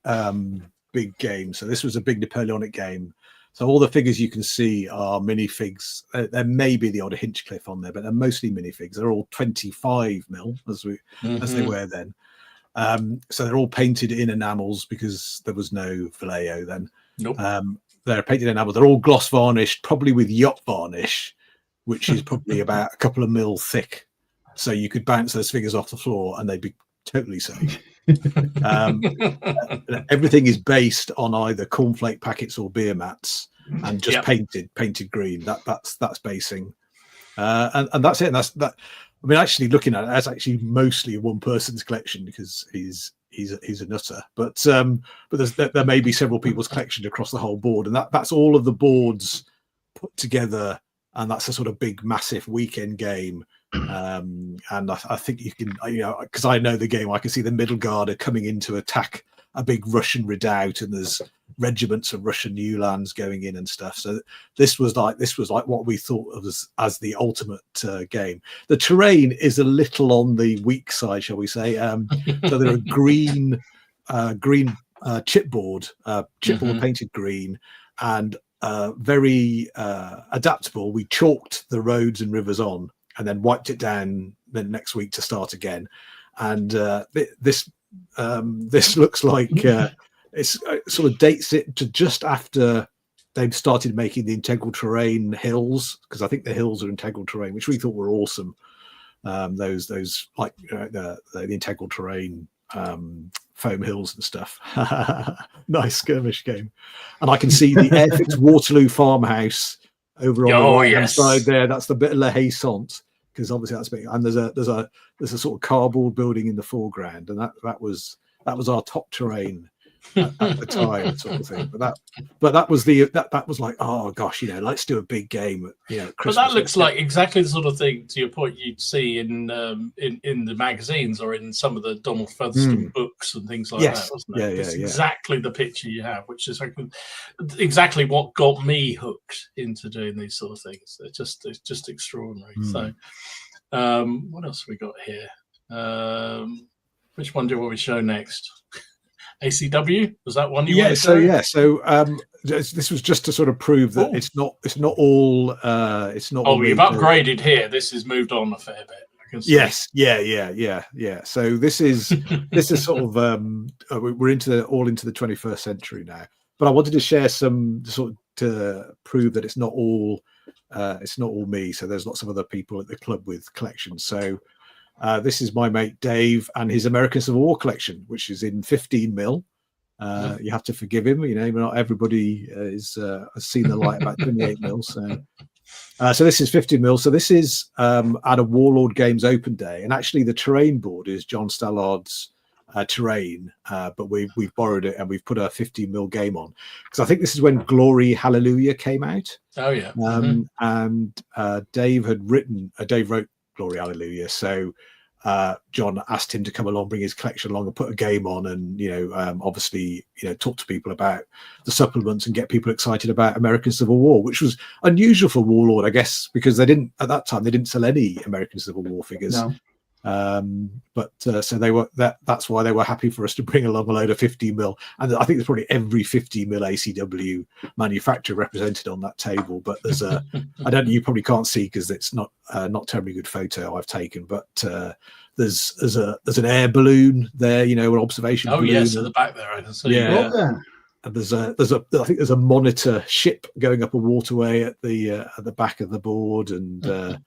big games. So this was a big Napoleonic game. So all the figures you can see are minifigs. There may be the odd Hinchcliffe on there, but they're mostly minifigs. They're all 25 mil as they were then. So they're all painted in enamels because there was no Vallejo then.
Nope.
They're painted in enamel. They're all gloss varnished, probably with yacht varnish, which is probably about a couple of mil thick. So you could bounce those figures off the floor and they'd be totally safe. Everything is based on either cornflake packets or beer mats and just painted green. That's basing. And that's it. And that's that. I mean, actually looking at it, that's actually mostly one person's collection because he's a nutter, but there may be several people's collection across the whole board, and that's all of the boards put together, and that's a sort of big, massive weekend game. And I think you can, because I know the game, I can see the Midgard are coming in to attack a big Russian redoubt, and there's regiments of Russian Uhlans going in and stuff. So this was like what we thought of as the ultimate game. The terrain is a little on the weak side, shall we say? So there are green chipboard painted green, and very adaptable. We chalked the roads and rivers on, and then wiped it down the next week to start again. And this looks like it sort of dates it to just after they've started making the integral terrain hills, because I think the hills are integral terrain, which we thought were awesome. Those like the integral terrain foam hills and stuff. Nice skirmish game. And I can see the Airfix Waterloo farmhouse over on the right-hand side there. That's the bit of La Haye-Sainte, because obviously that's big. And there's a sort of cardboard building in the foreground, and that was our top terrain at the time, sort of thing. But that was like, oh gosh, let's do a big game.
But that looks like exactly the sort of thing, to your point, you'd see in the magazines or in some of the Donald Featherstone books and things like that, wasn't it? It's exactly the picture you have, which is like exactly what got me hooked into doing these sort of things. It's just extraordinary. So what else have we got here? Which one do you want me to show next? ACW, was that one you wanted to show?
So this was just to sort of prove that it's not all
we've upgraded here. This has moved on a fair bit. I can see.
Yes, yeah. So this is sort of we're into the 21st century now. But I wanted to share some sort of to prove that it's not all me. So there's lots of other people at the club with collections. So this is my mate Dave and his American Civil War collection, which is in 15 mil. You have to forgive him, not everybody has seen the light about 28 mil. So this is 15 mil. So this is at a Warlord Games open day, and actually the terrain board is John Stallard's terrain, but we've borrowed it and we've put a 15 mil game on, because I think this is when Glory Hallelujah came out.
Oh yeah.
And Dave wrote Glory Hallelujah. So John asked him to come along, bring his collection along, and put a game on, and obviously talk to people about the supplements and get people excited about American Civil War, which was unusual for Warlord, I guess, because they didn't sell any American Civil War figures.
No.
So they were that's why they were happy for us to bring along a load of 50 mil, and I think there's probably every 50 mil ACW manufacturer represented on that table. But there's you probably can't see because it's not terribly good photo I've taken, but there's an air balloon there, an observation balloon.
Yes, at the back there I can see.
And I think there's a monitor ship going up a waterway at the back of the board, and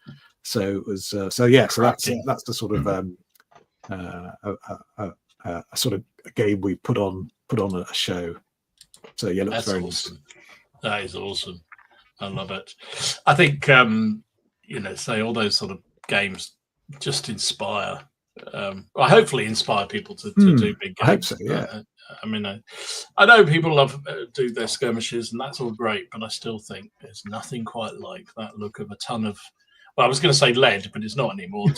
so it was so that's the sort of a sort of a game we put on a show. So it looks
that's
very
awesome. That is awesome. I love it. I think say all those sort of games just inspire. Hopefully inspire people to do big games.
I hope so. Yeah.
I know people love do their skirmishes, and that's all great, but I still think there's nothing quite like that look of a ton of. Well, I was going to say lead, but it's not anymore. A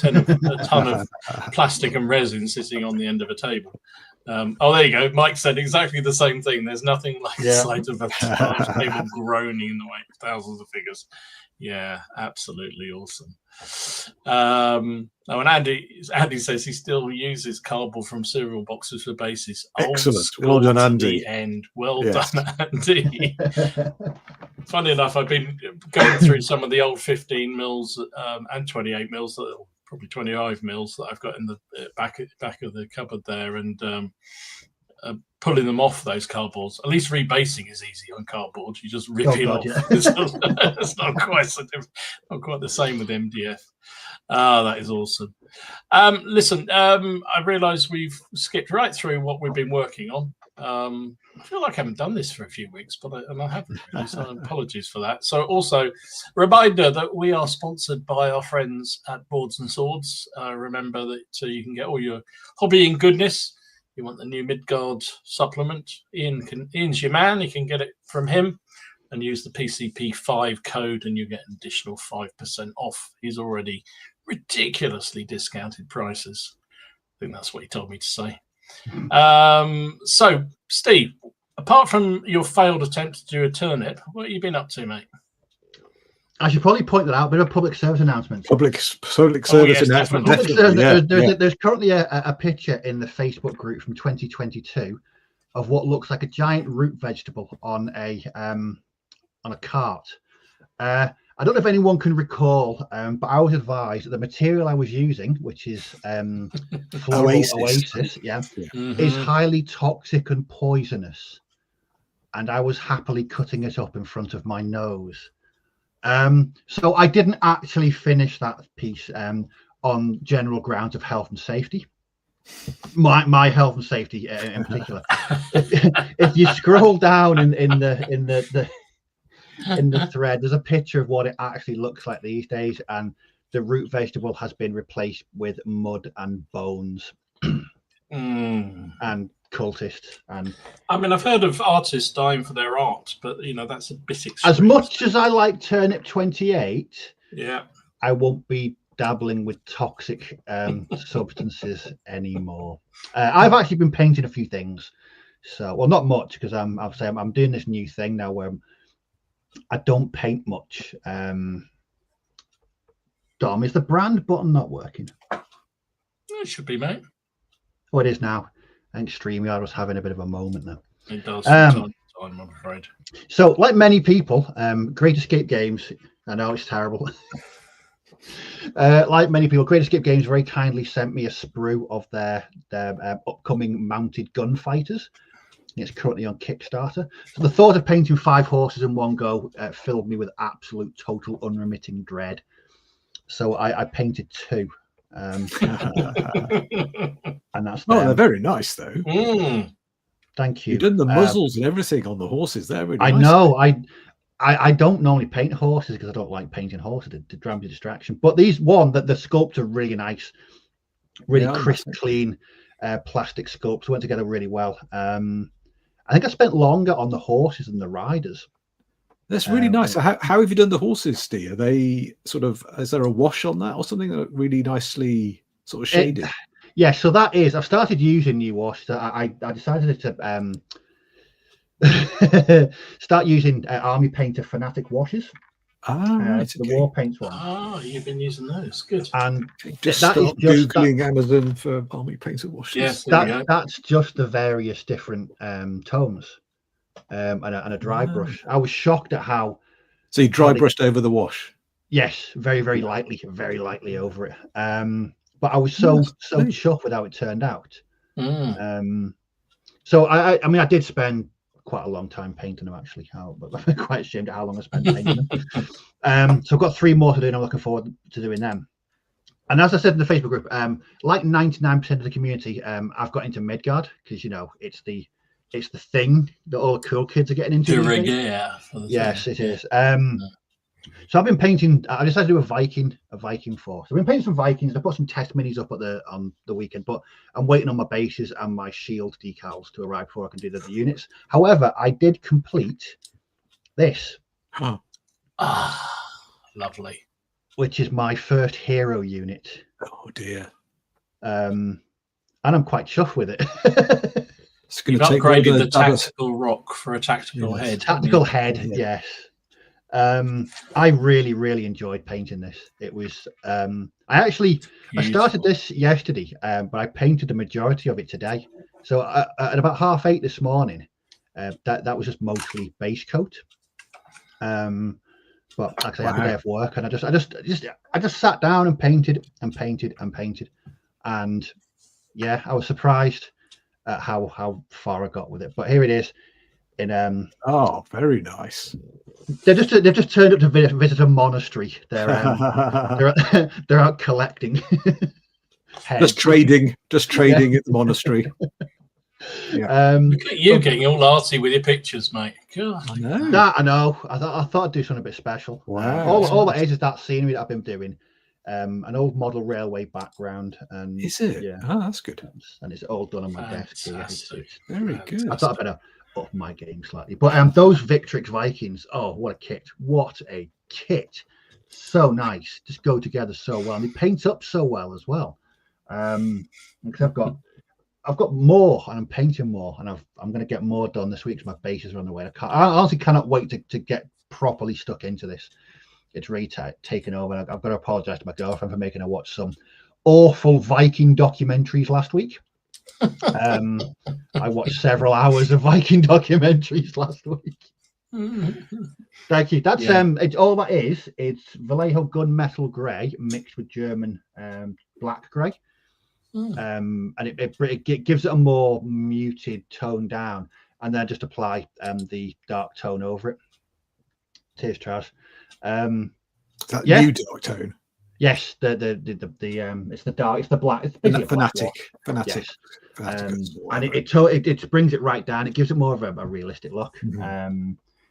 ton of plastic and resin sitting on the end of a table. There you go. Mike said exactly the same thing. There's nothing like the sight of a table groaning in the way of thousands of figures. Yeah, absolutely awesome. And Andy says he still uses cardboard from cereal boxes for bases.
Excellent. Well done, Andy.
Well done, Andy. Funny enough, I've been going through some of the old 15 mils and 28 mils, probably 25 mils that I've got in the back of the cupboard there, and pulling them off those cardboards. At least rebasing is easy on cardboard. You just rip it off. Yeah. It's not quite the same with MDF. That is awesome. Listen, I realise we've skipped right through what we've been working on. I feel like I haven't done this for a few weeks, but I haven't really, so apologies for that. So also, reminder that we are sponsored by our friends at Boards and Swords. Remember that you can get all your hobbying goodness. You want the new Midgard supplement, Ian's your man. You can get it from him and use the PCP5 code, and you get an additional 5% off. He's already ridiculously discounted prices. I think that's what he told me to say. So, Steve, apart from your failed attempt to do a turnip, what have you been up to, mate?
I should probably point that out. A bit of public service announcement.
Public service announcement.
There's currently a picture in the Facebook group from 2022 of what looks like a giant root vegetable on a cart. I don't know if anyone can recall, but I was advised that the material I was using, which is Oasis, is highly toxic and poisonous, and I was happily cutting it up in front of my nose. So I didn't actually finish that piece on general grounds of health and safety. My health and safety in particular. If you scroll down in the thread, there's a picture of what it actually looks like these days, and the root vegetable has been replaced with mud and bones and cultists. And
I've heard of artists dying for their art, but that's a bit extreme.
As much as I like Turnip 28, I won't be dabbling with toxic substances anymore. I've actually been painting a few things, not much, because I'm doing this new thing now where I don't paint much. Dom, is the brand button not working?
It should be, mate.
Oh, it is now. I think StreamYard was having a bit of a moment now.
It does from time to time, I'm afraid.
So, like many people, Great Escape Games, I know it's terrible. Like many people, Great Escape Games very kindly sent me a sprue of their upcoming mounted gunfighters. It's currently on Kickstarter. So the thought of painting 5 horses in one go filled me with absolute, total, unremitting dread. So I painted 2. And that's
they're very nice though.
Thank you.
You've done the muzzles and everything on the horses. They're really
I
nice.
know. I don't normally paint horses because I don't like painting horses. It drives me distraction. But these the sculpts are really nice, really crisp, clean plastic sculpts. Went together really well. I think I spent longer on the horses than the riders.
That's really nice. So how have you done the horses, Steve? Are they is there a wash on that or something that really nicely sort of shaded.
Yeah, so that is. I've started using new washes. I decided to start using Army Painter Fanatic washes.
Right,
the war paints one.
Oh, you've been using those. Good.
And
just start googling Amazon for Army Painter washes.
Yes,
that's just the various different tones and a dry brush. I was shocked at how.
So you dry brushed over the wash?
Yes, very lightly over it. But I was so chuffed with how it turned out. So I mean, I did spend quite a long time painting them actually. But I'm quite ashamed at how long I spent painting them. So I've got 3 more to do, and I'm looking forward to doing them. And as I said in the Facebook group, like 99% of the community, I've got into Midgard because it's the thing that all the cool kids are getting into. Yes, it is. So I've been painting. I decided to do a Viking force. I've been painting some Vikings. I put some test minis up on the weekend, but I'm waiting on my bases and my shield decals to arrive before I can do the units. However, I did complete this.
Lovely.
Which is my first hero unit.
Oh dear.
And I'm quite chuffed with it.
You've upgraded the tactical rock for a tactical head.
Tactical head, yes. I really enjoyed painting this. It was I started this yesterday, but I painted the majority of it today. So at about 8:30 this morning, that was just mostly base coat. But like I had a day of work, and I just sat down and painted, and yeah, I was surprised at how far I got with it. But here it is.
Oh, very nice.
They've just turned up to visit a monastery. They're out collecting.
just trading at the monastery.
Yeah. Look at you getting all artsy with your pictures, mate. God.
I know. I thought I'd do something a bit special.
Wow.
All that is that scenery that I've been doing. An old model railway background, and
is it?
Yeah.
Oh, that's good.
And it's all done on my desk.
It's very good.
I thought I better up my game slightly. But those Victrix Vikings, oh, what a kit! What a kit! So nice. Just go together so well. And they paint up so well as well. Because I've got more, and I'm painting more, and I'm going to get more done this week because my bases are on the way. I honestly cannot wait to get properly stuck into this. It's really taken over. And I've got to apologize to my girlfriend for making her watch some awful Viking documentaries last week. I watched several hours of Viking documentaries last week. Thank you. That's it's all that is. It's Vallejo gunmetal grey mixed with German black grey. And it gives it a more muted tone down, and then just apply the dark tone over it. Cheers, Trash.
New dark tone.
Yes, it's the dark, it's the black, it's
fanatic.
Yes. And it brings it right down. It gives it more of a realistic look.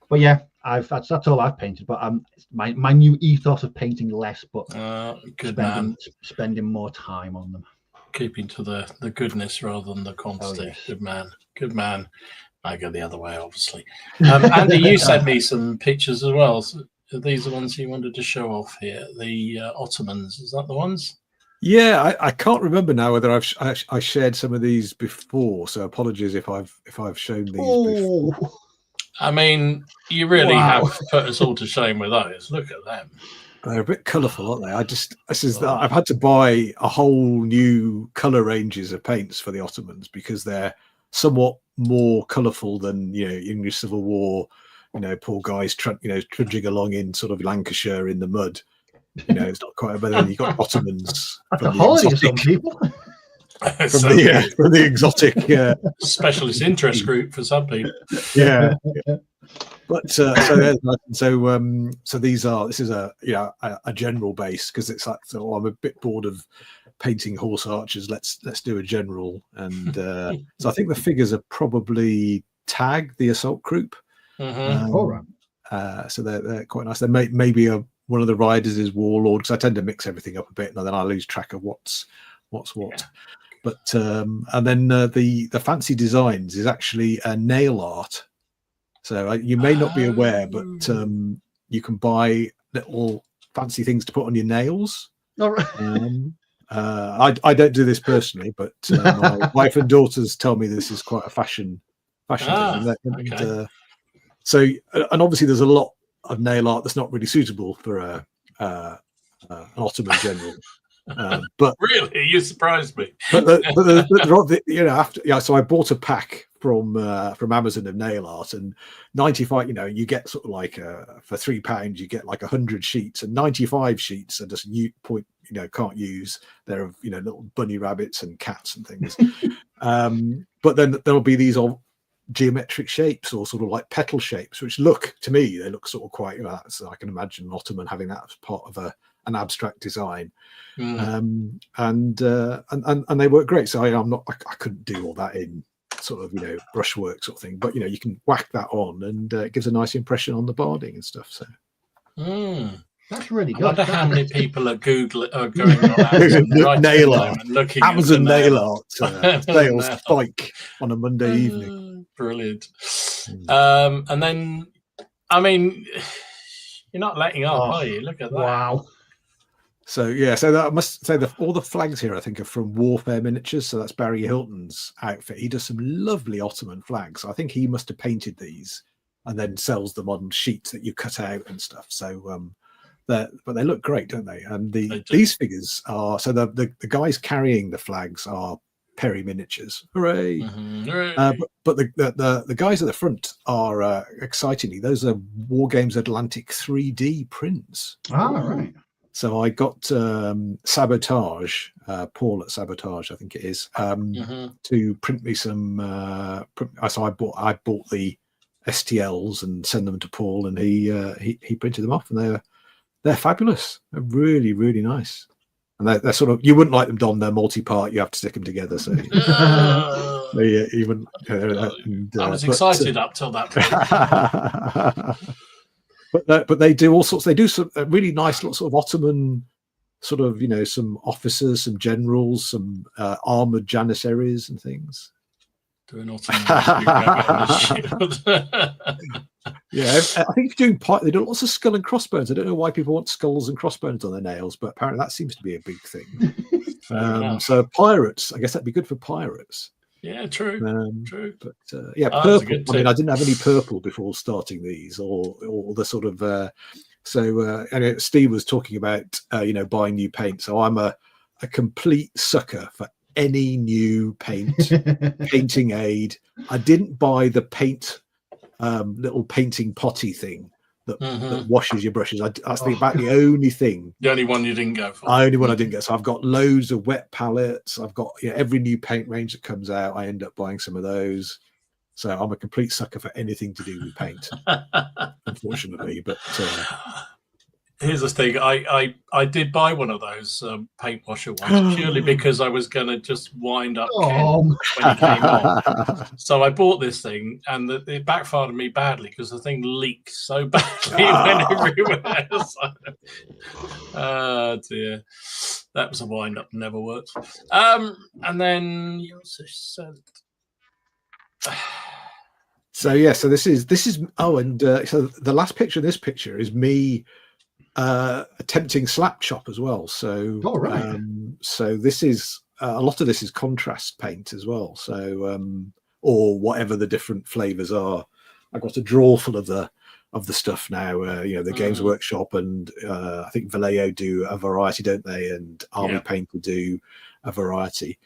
But yeah, that's all I've painted. But my new ethos of painting less, but spending more time on them.
Keeping to the goodness rather than the quantity. Oh, yes. Good man. I go the other way, obviously. Andy, you sent me some pictures as well. So these are the ones you wanted to show off here. The Ottomans, is that the ones?
Yeah, I can't remember now whether I shared some of these before. So apologies if I've shown these before.
I mean, you really have put us all to shame with those. Look at them.
They're a bit colourful, aren't they? I've had to buy a whole new colour ranges of paints for the Ottomans because they're somewhat more colourful than English Civil War. Poor guys, trudging along in sort of Lancashire in the mud. It's not quite. But then you've got Ottomans.
That's a holiday to some people.
From the exotic
specialist interest group for some people.
Yeah. But this is a general base because it's like, so I'm a bit bored of painting horse archers. Let's do a general, and so I think the figures are probably Tag, the assault group.
All right.
So they're quite nice. There maybe one of the riders is Warlord, because I tend to mix everything up a bit, and then I lose track of what's what. Yeah. But and then the fancy designs is actually nail art. So you may not be aware, but you can buy little fancy things to put on your nails.
All right.
I don't do this personally, but my wife and daughters tell me this is quite a fashion thing.
Okay.
So, and obviously there's a lot of nail art that's not really suitable for an Ottoman general. But
really, you surprised me.
but so I bought a pack from Amazon of nail art, and 95. You get sort of like for £3 you get like 100 sheets, and 95 sheets are just can't use. They're little bunny rabbits and cats and things. But then there'll be these old geometric shapes or sort of like petal shapes, which they look sort of quite. So I can imagine an Ottoman having that as part of an abstract design. And they work great. So I couldn't do all that in sort of brushwork sort of thing, but you can whack that on, and it gives a nice impression on the barding and stuff. So
that's really good.
I wonder how many people are going on Amazon
nail art,
looking
Amazon nail art sales spike on a Monday evening.
Brilliant. And then, I mean, you're not letting up, are you? Look at that!
Wow.
So I must say that all the flags here I think are from Warfare Miniatures. So that's Barry Hilton's outfit. He does some lovely Ottoman flags. I think he must have painted these and then sells them on sheets that you cut out and stuff. So but they look great, don't they? And these figures are the guys carrying the flags are Perry Miniatures. Hooray!
Mm-hmm. Hooray.
But the guys at the front are excitingly, those are War Games Atlantic 3D prints.
Right.
So I got Sabotage, Paul at Sabotage, I think it is, to print me some. So I bought the STLs and send them to Paul, and he printed them off, and they're fabulous. They're really, really nice, and they're sort of, you wouldn't like them, Don. They're multi-part. You have to stick them together. So even
I was excited up till that point.
But they do all sorts. They do some really nice sort of Ottoman, sort of some officers, some generals, some armored janissaries and things.
Doing Ottoman.
Yeah, I think if you're doing they do lots of skull and crossbones. I don't know why people want skulls and crossbones on their nails, but apparently that seems to be a big thing. So pirates, I guess that'd be good for pirates.
Yeah, true. True.
But purple. I mean, I didn't have any purple before starting these, or the sort of. And Steve was talking about buying new paint. So I'm a complete sucker for any new paint, painting aid. I didn't buy the paint little painting potty thing that washes your brushes. That's about the only thing.
The only one you didn't go for.
The only one I didn't get. So I've got loads of wet palettes. I've got every new paint range that comes out. I end up buying some of those. So I'm a complete sucker for anything to do with paint, unfortunately. But
here's the thing: I did buy one of those paint washer ones purely because I was going to just wind up Ken when he came on. So I bought this thing, and it backfired on me badly because the thing leaked so badly it went everywhere. Oh dear, that was a wind up. Never worked. And then you also said.
So this is and so the last picture of this picture is me attempting slap chop as well. So so this is a lot of this is contrast paint as well. So or whatever the different flavors are. I've got a drawer full of the stuff now. The Games Workshop and I think Vallejo do a variety, don't they? And Army Paint will do a variety.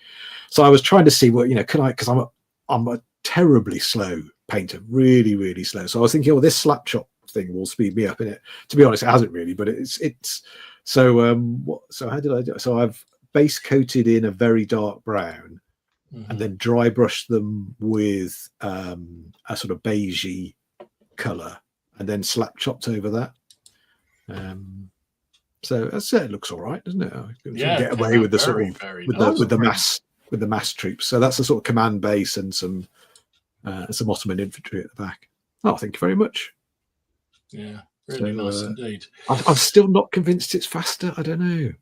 So I was trying to see what can I, because I'm a terribly slow painter, really, really slow. So I was thinking, this slap chop thing will speed me up in it. To be honest, it hasn't really, but it's so so how did I do it? So I've base coated in a very dark brown and then dry brushed them with a sort of beigey color and then slap chopped over that. So that's it. It looks all right, doesn't it? Get away with the sort of with the mass troops. So that's the sort of command base and some Ottoman infantry at the back. Oh, thank you very much.
Yeah, really nice indeed.
I'm still not convinced it's faster. I don't know.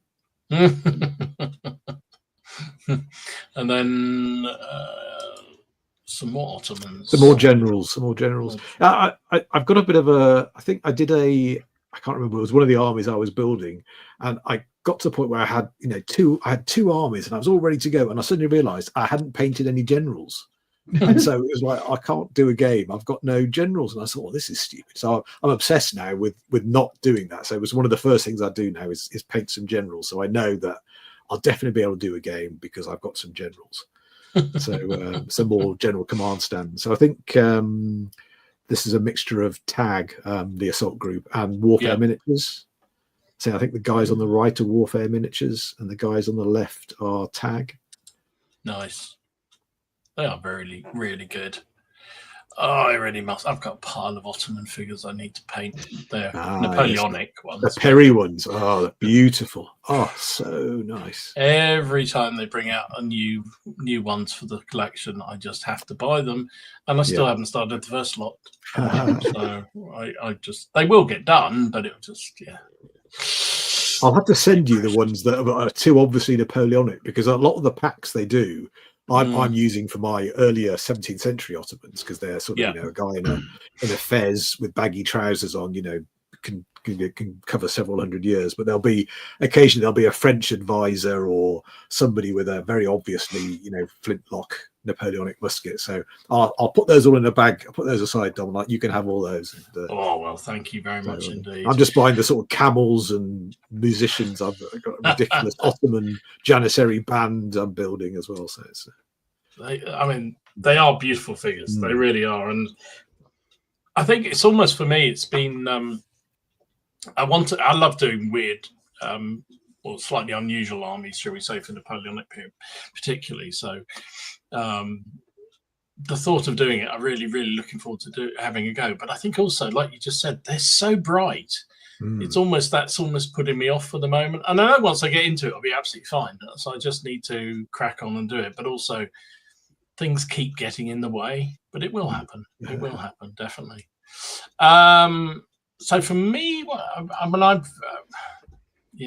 And then some more Ottomans.
Some more generals. I've got a bit of I think I did a I can't remember. It was one of the armies I was building, and I got to the point where I had two armies, and I was all ready to go, and I suddenly realised I hadn't painted any generals. And so it was like, I can't do a game. I've got no generals. And I thought, well, this is stupid. So I'm obsessed now with not doing that. So it was one of the first things I do now is paint some generals. So I know that I'll definitely be able to do a game because I've got some generals. So some more general command stands. So I think this is a mixture of TAG, the assault group, and warfare miniatures. So I think the guys on the right are warfare miniatures and the guys on the left are TAG.
Nice. They are really, really good. Oh, I really must. I've got a pile of Ottoman figures I need to paint. They're Napoleonic ones.
The Perry ones. Oh, they're beautiful. Oh, so nice.
Every time they bring out a new ones for the collection, I just have to buy them. And I still haven't started the first lot. So I just, they will get done, but it'll just,
I'll have to send you the ones that are too obviously Napoleonic, because a lot of the packs they do, I'm using for my earlier 17th century Ottomans, because they're sort of a guy in a fez with baggy trousers on, can cover several hundred years. But occasionally there'll be a French advisor or somebody with a very obviously flintlock Napoleonic musket. So I'll put those all in a bag. I'll put those aside, Dom. Like, you can have all those. And,
oh well, thank you very much indeed.
I'm just buying the sort of camels and musicians. I've got a ridiculous Ottoman Janissary band I'm building as well. So it's,
they are beautiful figures. They really are, and I think it's almost, for me, it's been. I love doing weird, or slightly unusual armies, shall we say, for Napoleonic period, particularly. So, the thought of doing it, I'm really, really looking forward to having a go. But I think also, like you just said, they're so bright. That's almost putting me off for the moment. And I know once I get into it, I'll be absolutely fine. So I just need to crack on and do it. But also, things keep getting in the way. But it will happen. It will happen, definitely. So for me,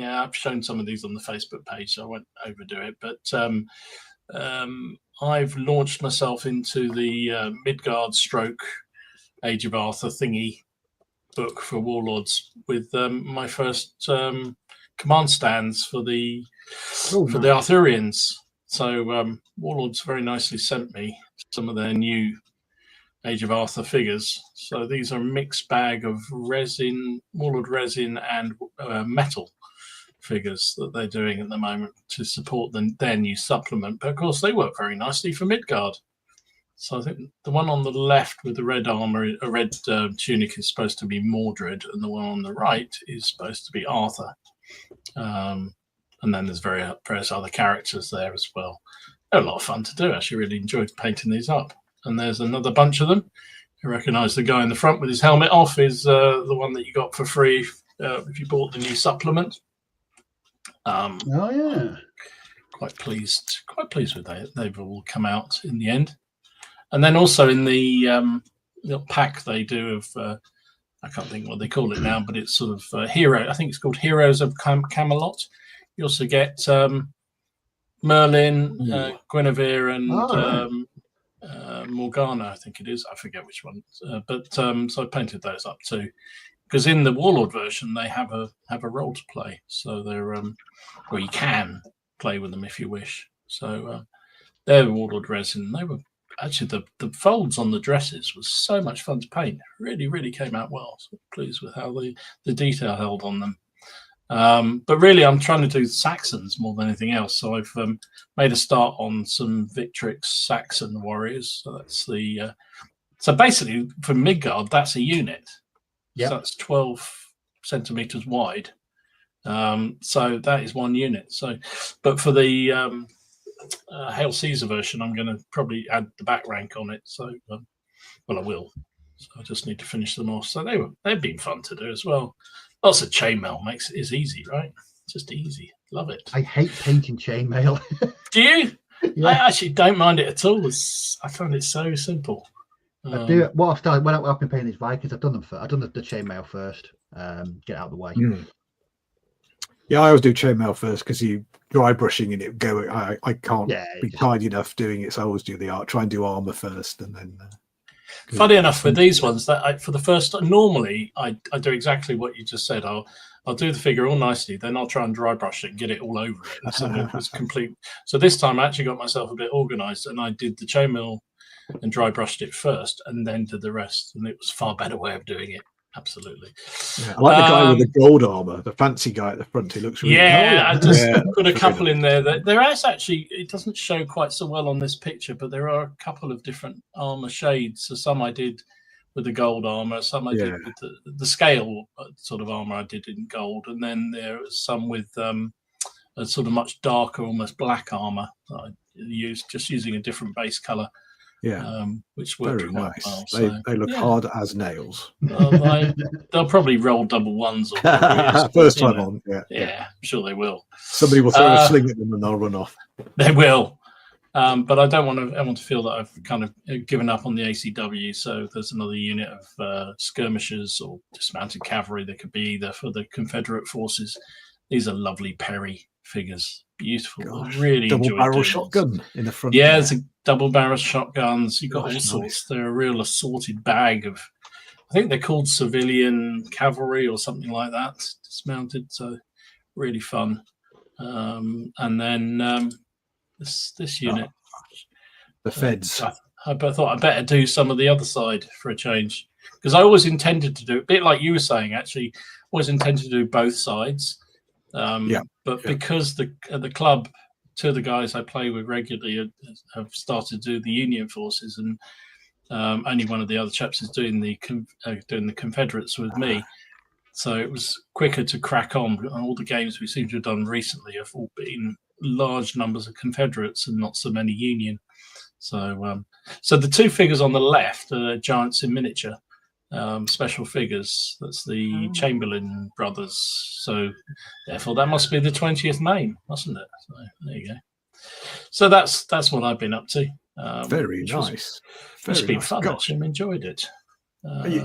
I've shown some of these on the Facebook page, so I won't overdo it. But I've launched myself into the Midgard / Age of Arthur thingy book for Warlords with my first command stands for the Arthurians. So Warlords very nicely sent me some of their new Age of Arthur figures. So these are a mixed bag of resin, Warlord resin, and metal figures that they're doing at the moment to support their new supplement. But of course, they work very nicely for Midgard. So I think the one on the left with the red armor, a red tunic, is supposed to be Mordred, and the one on the right is supposed to be Arthur. And then there's various other characters there as well. They're a lot of fun to do. I actually really enjoyed painting these up. And there's another bunch of them. You recognise the guy in the front with his helmet off is the one that you got for free if you bought the new supplement. Quite pleased with that. They've all come out in the end. And then also in the little pack they do of I can't think what they call it now, but it's sort of hero. I think it's called Heroes of Camelot. You also get Merlin, Guinevere, and Morgana, I think it is. I forget which one. So I painted those up too, because in the Warlord version they have a role to play. So they're or you can play with them if you wish. So they're Warlord resin. They were actually the folds on the dresses was so much fun to paint. Really, really came out well. So pleased with how the detail held on them. But really, I'm trying to do Saxons more than anything else. So I've made a start on some Victrix Saxon warriors. So that's the so basically for Midgard, that's a unit. Yeah, so that's 12 centimeters wide. So that is one unit. So, but for the Hail Caesar version, I'm going to probably add the back rank on it. So, well, I will. So I just need to finish them off. So they've been fun to do as well. Lots of chainmail is easy, right? Just easy. Love it.
I hate painting chainmail.
Do you? Yeah. I actually don't mind it at all. I find it so simple.
I do. What I've done when I've been painting these Vikings, I've done them. I've done the chainmail first. Get out of the way.
Yeah, I always do chainmail first because you dry brushing and it go. I can't be tidy enough doing it, so I always do try and do armor first, and then.
Funny enough, with these ones, that for the first normally I do exactly what you just said. I'll do the figure all nicely, then I'll try and dry brush it and get it all over it. So it was complete. So this time I actually got myself a bit organised, and I did the chainmail and dry brushed it first, and then did the rest. And it was a far better way of doing it. Absolutely.
Yeah, I like the guy with the gold armor, the fancy guy at the front. He looks really cool.
I just put a couple in there. There is actually, it doesn't show quite so well on this picture, but there are a couple of different armor shades. So some I did with the gold armor, some I did with the scale sort of armor I did in gold, and then there was some with a sort of much darker, almost black armor that I used, just using a different base color.
Yeah,
which worked
very
quite
nice.
well.
They look hard as nails.
They'll probably roll double ones or
first time on.
Yeah, I'm sure they will.
Somebody will throw a sling at them and they'll run off.
They will. But I don't want to. I want to feel that I've kind of given up on the ACW. So there's another unit of skirmishers or dismounted cavalry that could be either for the Confederate forces. These are lovely Perry figures, beautiful.
Gosh,
really
double barrel shotgun in the front.
Yeah, it's a double barrel shotguns. You've got all
Nice.
sorts. They're a real assorted bag of. I think they're called civilian cavalry or something like that. Dismounted, so really fun. And then this unit,
the Feds.
I thought I'd better do some of the other side for a change, because I always intended to do a bit like you were saying. Actually, always intended to do both sides. Because at the club, two of the guys I play with regularly have started to do the Union forces, and only one of the other chaps is doing the Confederates with me. So it was quicker to crack on. All the games we seem to have done recently have all been large numbers of Confederates and not so many Union. So the two figures on the left are giants in miniature, special figures. That's the Chamberlain brothers. So therefore that must be the 20th Maine, mustn't it? So there you go. So that's what I've been up to.
Very nice.
It's been fun. Actually, I've enjoyed it.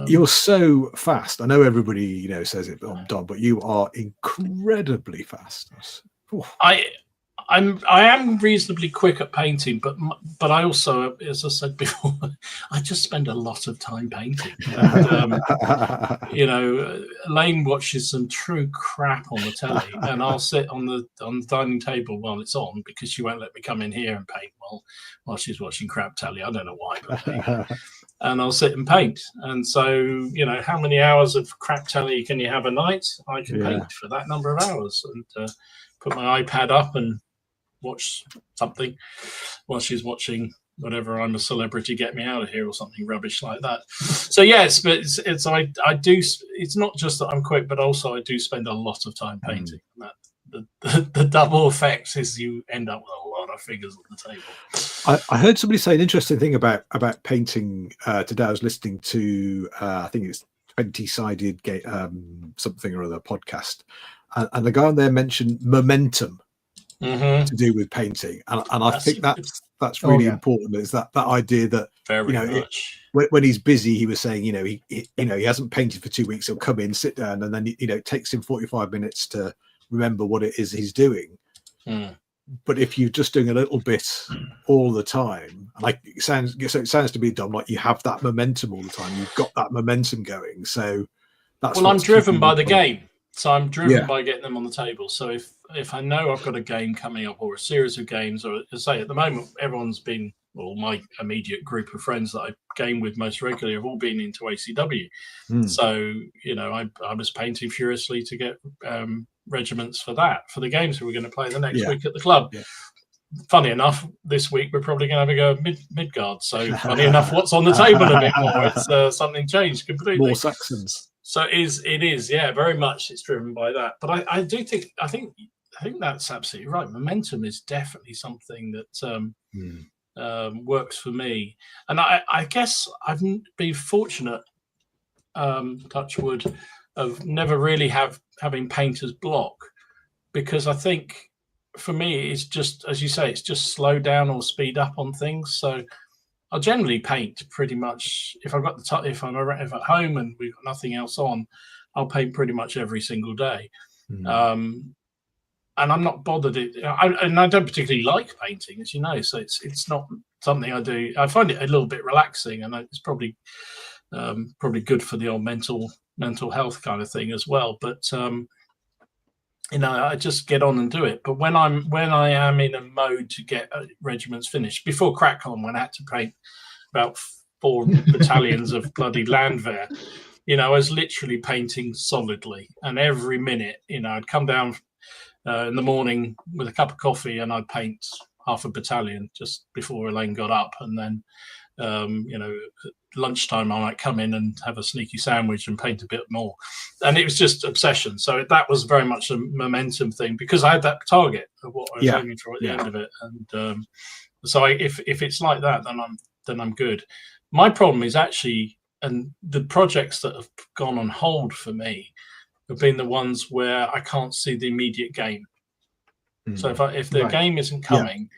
You're so fast. I know everybody says it, Don, but you are incredibly fast.
I am reasonably quick at painting, but I also, as I said before, I just spend a lot of time painting. And, Elaine watches some true crap on the telly, and I'll sit on the dining table while it's on, because she won't let me come in here and paint while she's watching crap telly. I don't know why, but and I'll sit and paint. And so, how many hours of crap telly can you have a night? I can paint for that number of hours, and put my iPad up and watch something while she's watching whatever I'm a celebrity, get me out of here or something rubbish like that. So yes, but I do. It's not just that I'm quick, but also I do spend a lot of time painting. The double effect is you end up with a lot of figures on the table.
I heard somebody say an interesting thing about painting today. I was listening to I think it's 20-sided something or other podcast, and the guy on there mentioned momentum. To do with painting, and I think that's really important. Is that idea that
very much
when he's busy, he was saying, he hasn't painted for 2 weeks. He'll come in, sit down, and then it takes him 45 minutes to remember what it is he's doing. But if you're just doing a little bit all the time, like it sounds to me, Dom, like you have that momentum all the time. You've got that momentum going. So that's
I'm driven by the game. So I'm driven by getting them on the table. So if I know I've got a game coming up or a series of games, or say at the moment, everyone's been, well, my immediate group of friends that I game with most regularly have all been into ACW. So, I was painting furiously to get regiments for the games we were going to play the next week at the club. Funny enough, this week we're probably going to have a go at Midgard. So funny enough, what's on the table a bit more. It's something changed completely.
More Saxons.
So it is, very much. It's driven by that. But I think that's absolutely right. Momentum is definitely something that works for me. And I guess I've been fortunate, touch wood, of never really having painter's block, because I think for me it's just, as you say, it's just slow down or speed up on things. So I'll generally paint pretty much if I've got if I'm at home and we've got nothing else on, I'll paint pretty much every single day. and I'm not bothered. And I don't particularly like painting, as you know, so it's not something I do. I find it a little bit relaxing, and it's probably good for the old mental health kind of thing as well. But I just get on and do it. But when I am in a mode to get regiments finished, before CrackCon, when I had to paint about 4 battalions of bloody Landwehr, I was literally painting solidly, and every minute, I'd come down in the morning with a cup of coffee and I'd paint half a battalion just before Elaine got up, and then lunchtime I might come in and have a sneaky sandwich and paint a bit more, and it was just obsession. So that was very much a momentum thing, because I had that target of what I was aiming for at the end of it, and so if it's like that, then I'm good. My problem is actually, and the projects that have gone on hold for me have been the ones where I can't see the immediate game. So if the game isn't coming,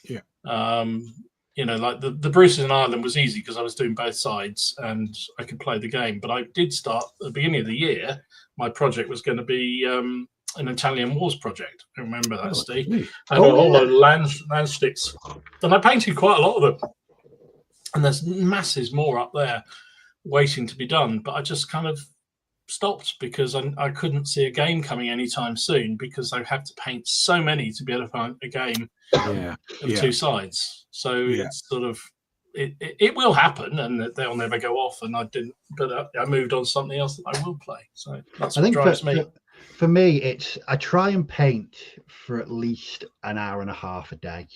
like the Bruces in Ireland was easy because I was doing both sides and I could play the game. But I did start at the beginning of the year. My project was going to be an Italian Wars project. I remember that, Steve. I had all the land sticks, and I painted quite a lot of them. And there's masses more up there waiting to be done. But I just kind of stopped because I couldn't see a game coming anytime soon, because I have to paint so many to be able to find a game of 2 sides. So it's sort of it will happen, and they'll never go off. And I didn't, but I moved on to something else that I will play. So that's what drives me.
For me, I try and paint for at least an hour and a half a day.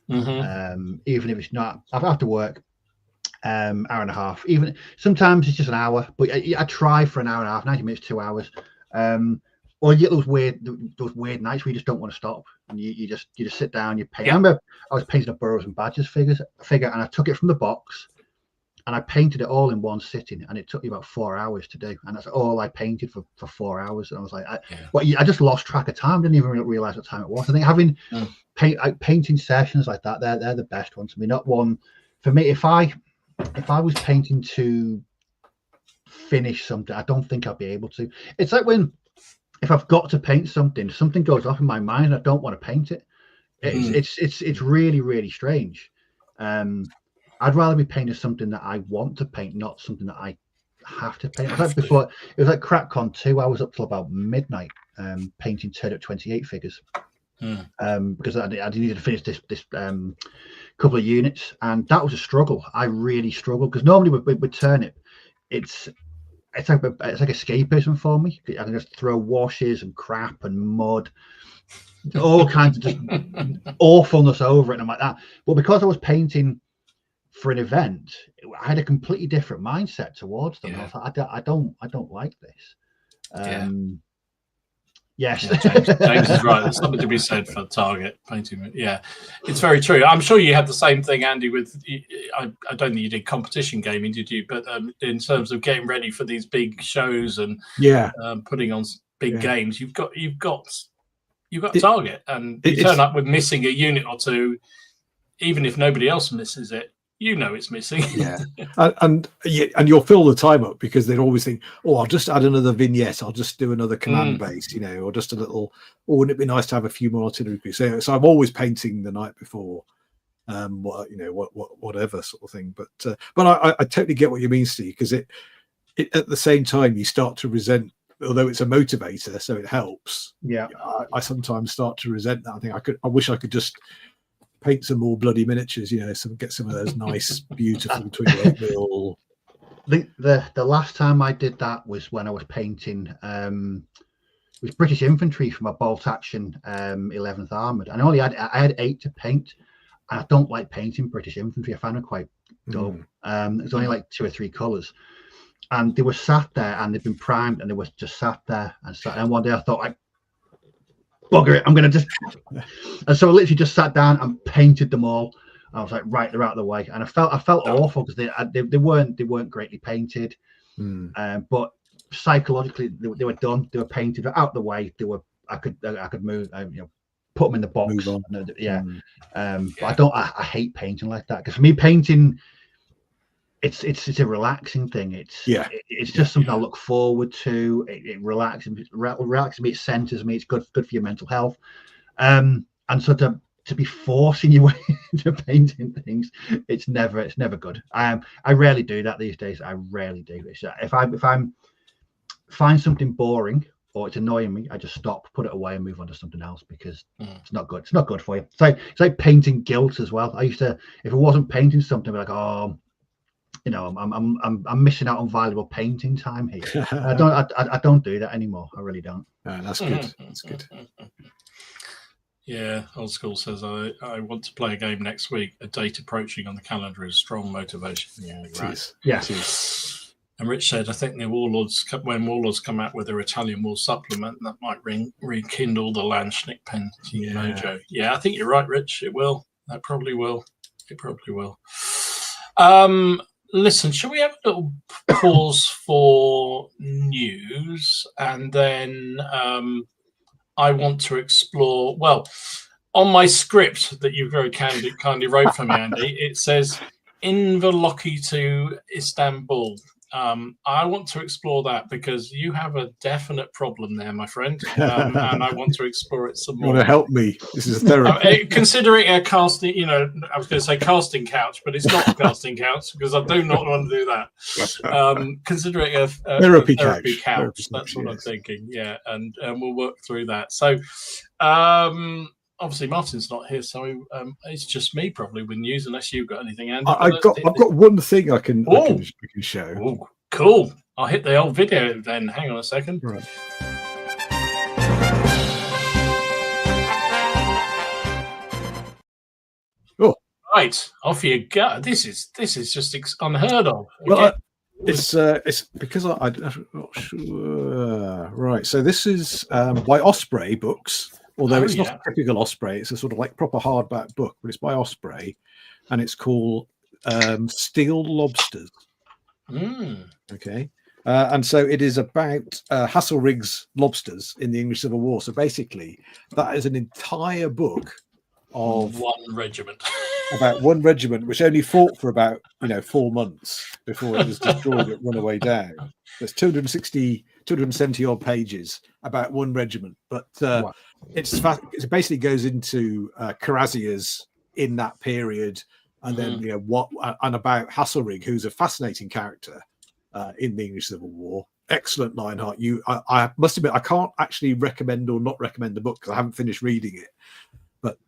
Even if it's not after work, hour and a half. Even sometimes it's just an hour, but I try for an hour and a half, 90 minutes, 2 hours. Or you get those weird nights where you just don't want to stop, and you just sit down, you paint. I remember I was painting a Burrows and Badgers figure, and I took it from the box and I painted it all in one sitting, and it took me about 4 hours to do, and that's all I painted for 4 hours. And I was like, I just lost track of time. Didn't even realize what time it was. I think having painting sessions like that, they're the best ones for me. Not one for me. If I was painting to finish something, I don't think I'd be able to. It's like if I've got to paint something goes off in my mind and I don't want to paint it. It's really, really strange. I'd rather be painting something that I want to paint, not something that I have to paint. Before, it was like CrackCon 2. I was up till about midnight painting Turn Up 28 figures. Because I needed to finish this couple of units, and that was a struggle. I really struggled, because normally with Turnip, it's like escapism for me. I can just throw washes and crap and mud, all kinds of just awfulness over it, and I'm like that. But because I was painting for an event, I had a completely different mindset towards them. I was like, I don't like this. Yes,
James is right. There's something to be said for target painting. Yeah, it's very true. I'm sure you had the same thing, Andy. With I don't think you did competition gaming, did you? But in terms of getting ready for these big shows and putting on big games, you've got target, and you turn up with missing a unit or two, even if nobody else misses it. It's missing.
and you'll fill the time up, because they'd always think, I'll just add another vignette, I'll just do another command base, or just a little, wouldn't it be nice to have a few more artillery crews? So I'm always painting the night before, whatever sort of thing. But I totally get what you mean, Steve, because it at the same time you start to resent, although it's a motivator, so it helps. I sometimes start to resent that. I think I wish I could just paint some more bloody miniatures, get some of those nice, beautiful 28 mil.
The last time I did that was when I was painting it was British infantry from a bolt action 11th Armoured, and I had 8 to paint, and I don't like painting British infantry. I found them quite dull. There's only like 2 or 3 colours, and they were sat there, and they'd been primed, and they were just sat there and one day I thought, bugger it, I'm gonna just, and so I literally just sat down and painted them all. I was like, right, they're out of the way, and I felt awful, because they weren't greatly painted, but psychologically they were done, they were painted, out of the way. I could move, put them in the box. But I hate painting like that, because for me, painting, it's a relaxing thing. It's just something I look forward to. It relaxes me. It centers me. It's good for your mental health. And so to be forcing your way into painting things, it's never good. I rarely do that these days. I rarely do. If I'm find something boring or it's annoying me, I just stop, put it away, and move on to something else, because it's not good. It's not good for you. It's like painting guilt as well. I used to, if I wasn't painting something, I'd be like, oh, you know, I'm missing out on valuable painting time here. I don't do that anymore. I really don't.
That's good. That's good.
Yeah, Old School says, I want to play a game next week. A date approaching on the calendar is strong motivation. Yeah, right.
Yes.
And Rich said, I think the Warlords, when Warlords come out with their Italian War supplement, that might rekindle the Landschnick painting mojo. Yeah, I think you're right, Rich. It will. That probably will. It probably will. Listen, shall we have a little pause for news? And then I want to explore, well, on my script that you very kindly wrote for me, Andy, it says, Inverlochy to Istanbul. I want to explore that because you have a definite problem there, my friend, and I want to explore it some more.
You want to help me? This is a therapy.
Consider it a casting, you know, I was going to say casting couch, but it's not a casting couch because I do not want to do that. Consider it a therapy couch. That's what I'm thinking. Yeah, and we'll work through that. So, obviously Martin's not here, so it's just me probably with news, unless you've got anything, Andy.
I've got one thing I can show.
Ooh, cool. I'll hit the old video then. Hang on a second.
Right. Oh,
right. Off you go. This is just unheard of.
Well, it's because I'm not sure. Right. So this is by Osprey Books. Although it's not a typical Osprey, it's a sort of like proper hardback book, but it's by Osprey, and it's called Steel Lobsters. Okay, and so it is about Hasselrigg's lobsters in the English Civil War. So basically, that is an entire book of
one regiment,
about one regiment, which only fought for about 4 months before it was destroyed at Runaway Down. There's 270 odd pages about one regiment, but it basically goes into cuirassiers in that period, and then and about Hasselrigg, who's a fascinating character in the English Civil War. Excellent, Lionheart. I must admit, I can't actually recommend or not recommend the book because I haven't finished reading it, but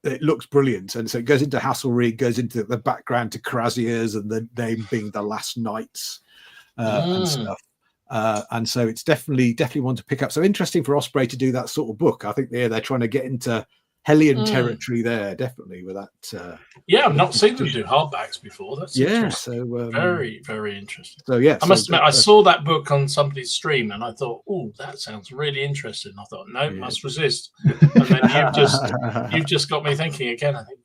it looks brilliant. And so it goes into Hasselrigg, goes into the background to cuirassiers and the name being the last knights and stuff. And so it's definitely one to pick up. So interesting for Osprey to do that sort of book. I think they're trying to get into Hellion territory there, definitely with that.
I've not seen them do hardbacks before. That's interesting.
So
very, very interesting.
So I
must admit, I saw that book on somebody's stream and I thought, oh, that sounds really interesting. I thought, no, must resist. And then you've just got me thinking again. I think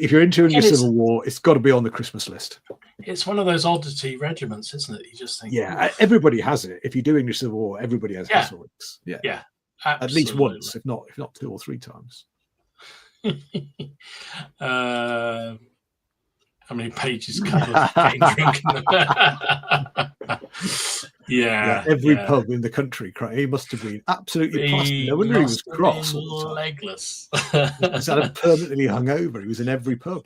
if you're into English Civil War, it's got to be on the Christmas list.
It's one of those oddity regiments, isn't it? You just think,
everybody has it. If you do English Civil War, everybody has Hasselriggs.
Yeah,
at least once, if not 2 or 3 times.
How many pages covered? Getting drunk in the...
every pub in the country. He must have been absolutely plastered. No wonder he was cross.
Legless.
He was permanently hungover. He was in every pub.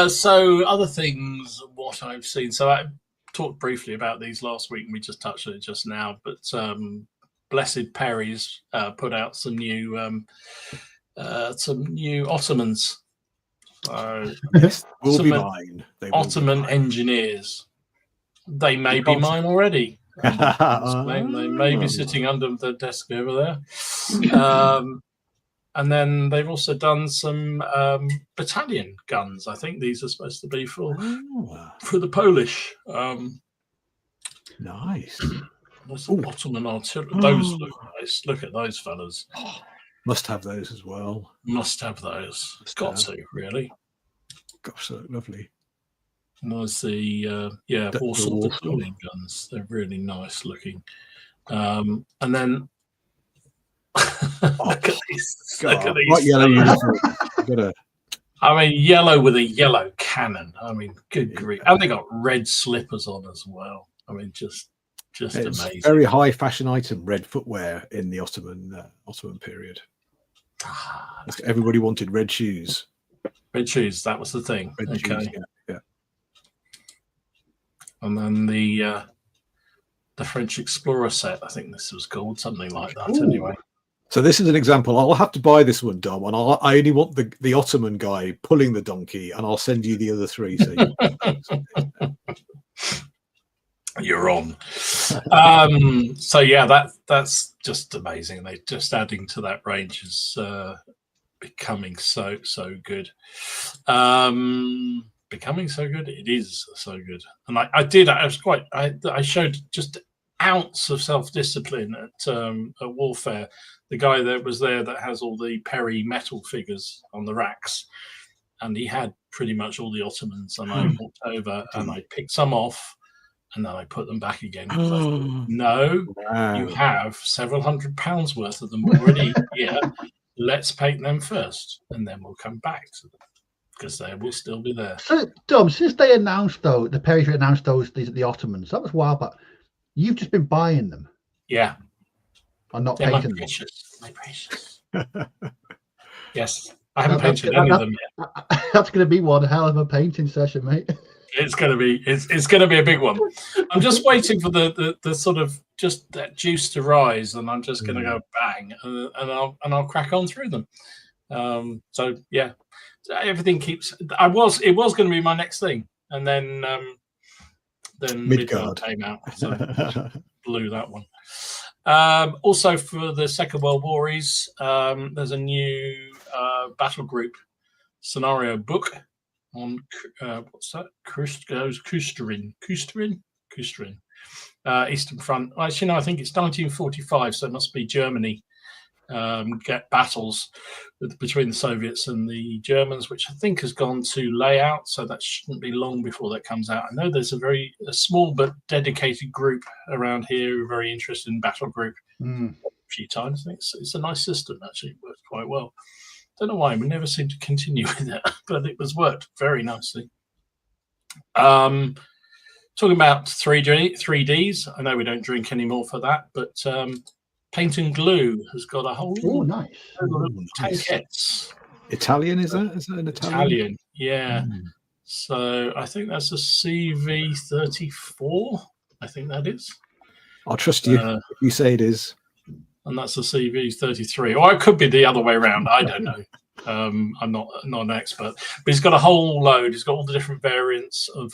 So other things, what I've seen. So I talked briefly about these last week, and we just touched on it just now. But Blessed Perry's put out some new Ottomans.
Will be mine.
Ottoman engineers. They may be mine already. They may be sitting under the desk over there. And then they've also done some battalion guns. I think these are supposed to be for the Polish.
Nice.
Ottoman artillery. Those look nice. Look at those fellas.
Must have those as well.
Must have those. It's got to, really.
Gosh, they look lovely.
And there's the Warsaw battalion guns. They're really nice looking. And then look at these. Look at these.
What yellow uniform?
I mean, yellow with a yellow cannon. I mean, good grief. And they got red slippers on as well. I mean, just
it's
amazing.
Very high fashion item, red footwear in the Ottoman period. Everybody wanted red shoes.
Red shoes, that was the thing.
Red
okay.
Shoes, yeah.
And then the French Explorer set, I think this was called, something like that. Ooh. Anyway.
So this is an example. I'll have to buy this one, Dom, and I only want the Ottoman guy pulling the donkey, and I'll send you the other three. So
you're on. So yeah, that's just amazing. They're just adding to that range is becoming so good. Becoming so good. It is so good. And I showed just an ounce of self-discipline at Warfare. The guy that was there that has all the Perry metal figures on the racks, and he had pretty much all the Ottomans, and I walked over and I picked some off and then I put them back again. No, wow. You have several £100 worth of them already here. Let's paint them first and then we'll come back to them, because they will still be there.
So, Dom, since they announced, though, the Perry announced the Ottomans, that was a while back. You've just been buying them.
Yeah.
I'm not painting them.
My precious. Yes. I haven't painted any of them yet.
That's going to be one hell of a painting session, mate.
It's going to be a big one. I'm just waiting for the sort of just that juice to rise, and I'm just going to go bang, and I'll crack on through them. So yeah. Everything keeps. It was going to be my next thing, and then Midgard came out, so blew that one. Also, for the Second World War, there's a new battle group scenario book on what's that? Kusterin, Eastern Front. Actually, no, I think it's 1945, so it must be Germany. Get battles between the Soviets and the Germans, which I think has gone to layout, so that shouldn't be long before that comes out. I know there's a small but dedicated group around here who are very interested in battle group. A few times. I think it's a nice system, actually. It works quite well. Don't know why we never seem to continue with it, but it was worked very nicely. Talking about 3Ds, I know we don't drink anymore for that, but Paint and Glue has got a whole
nice
tankettes.
Italian, is that an Italian?
Italian, yeah. So I think that's a CV34. I think that is.
I'll trust you if you say it is.
And that's a CV33, or it could be the other way around. I don't know. I'm not an expert, but he's got a whole load. He's got all the different variants of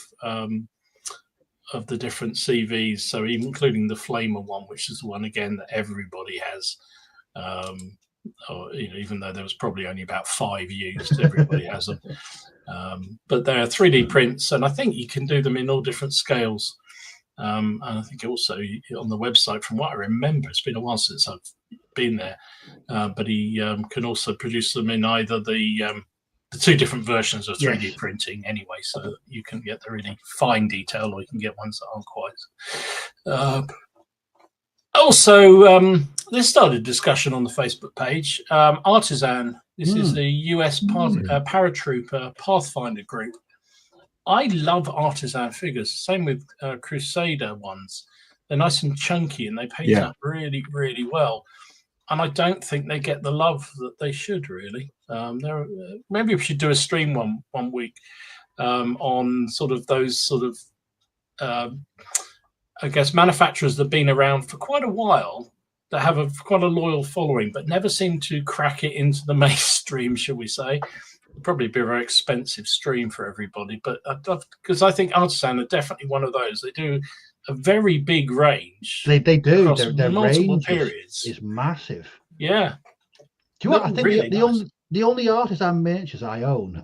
the different CVs, so including the Flamer one, which is the one again that everybody has. Or, even though there was probably only about 5 used, everybody has them. But they're 3D prints, and I think you can do them in all different scales. And I think also on the website, from what I remember, it's been a while since I've been there, but he can also produce them in either the 2 different versions of 3D printing anyway, so that you can get the really fine detail, or you can get ones that aren't quite. Also, this started a discussion on the Facebook page. Artisan, this is the US paratrooper Pathfinder group. I love Artisan figures, same with Crusader ones. They're nice and chunky, and they paint up really, really well. And I don't think they get the love that they should, really. Maybe we should do a stream one week on sort of those sort of, I guess, manufacturers that have been around for quite a while, that have quite a loyal following, but never seem to crack it into the mainstream, shall we say. It'd probably be a very expensive stream for everybody, but because I think Artisan are definitely one of those. They do a very big range.
They do. Their
multiple
range
periods
is massive.
Yeah.
Do you know what? I think really the only Artisan miniatures I own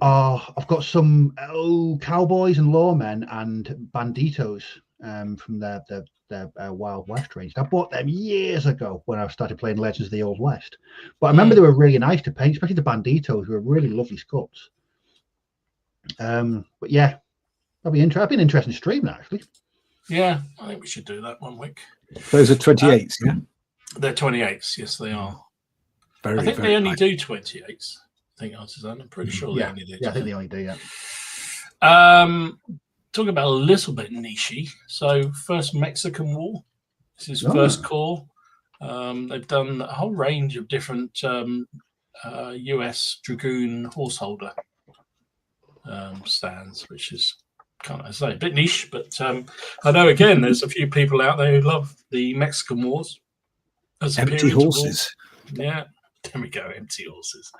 I've got some cowboys and lawmen and banditos from their Wild West range. I bought them years ago when I started playing Legends of the Old West. But I remember they were really nice to paint, especially the banditos were really lovely sculpts. But yeah, that'd be interesting. That'd be an interesting stream, actually.
Yeah, I think we should do that one week.
Those are 28s, yeah?
They're 28s, yes, they are.
Very,
I think they only do 28s. think artisan. I'm pretty sure they only do.
Yeah, I think they only do. Yeah.
Talking about a little bit nichey. So, first Mexican War. This is First Corps. They've done a whole range of different US Dragoon horseholder stands, which is kind of, I say, a bit niche, but I know again there's a few people out there who love the Mexican Wars.
Empty horses.
Yeah, there we go, empty horses.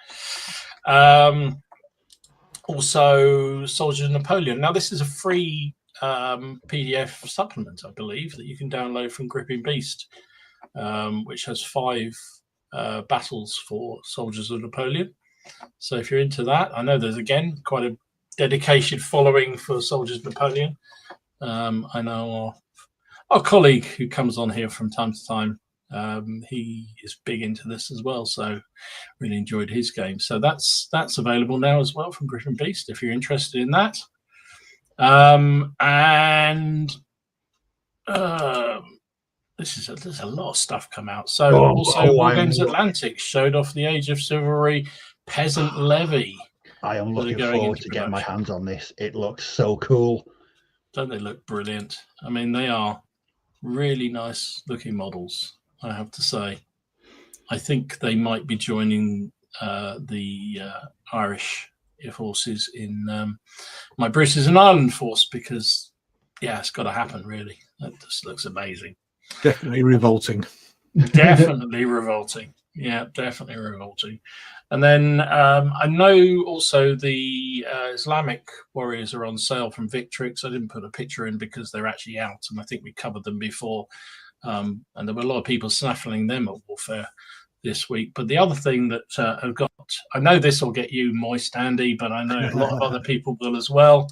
Also, Soldiers of Napoleon. Now, this is a free PDF supplement, I believe, that you can download from Gripping Beast, which has 5 battles for Soldiers of Napoleon. So if you're into that, I know there's, again, quite a dedicated following for Soldiers of Napoleon. I know our colleague who comes on here from time to time, he is big into this as well, so really enjoyed his game. So that's available now as well from Griffin Beast if you're interested in that. There's a lot of stuff come out. So War Games Atlantic showed off the Age of Chivalry Peasant Levy.
I am looking forward to getting my hands on this. It looks so cool.
Don't they look brilliant? I mean, they are really nice looking models, I have to say. I think they might be joining the Irish forces in my Bruces and Ireland force, because, yeah, it's got to happen, really. That just looks amazing.
Definitely revolting.
Definitely revolting. Yeah, definitely revolting. And then I know also the Islamic warriors are on sale from Victrix. I didn't put a picture in because they're actually out, and I think we covered them before. And there were a lot of people snaffling them at Warfare this week. But the other thing that I've got, I know this will get you moist, Andy, but I know a lot of other people will as well,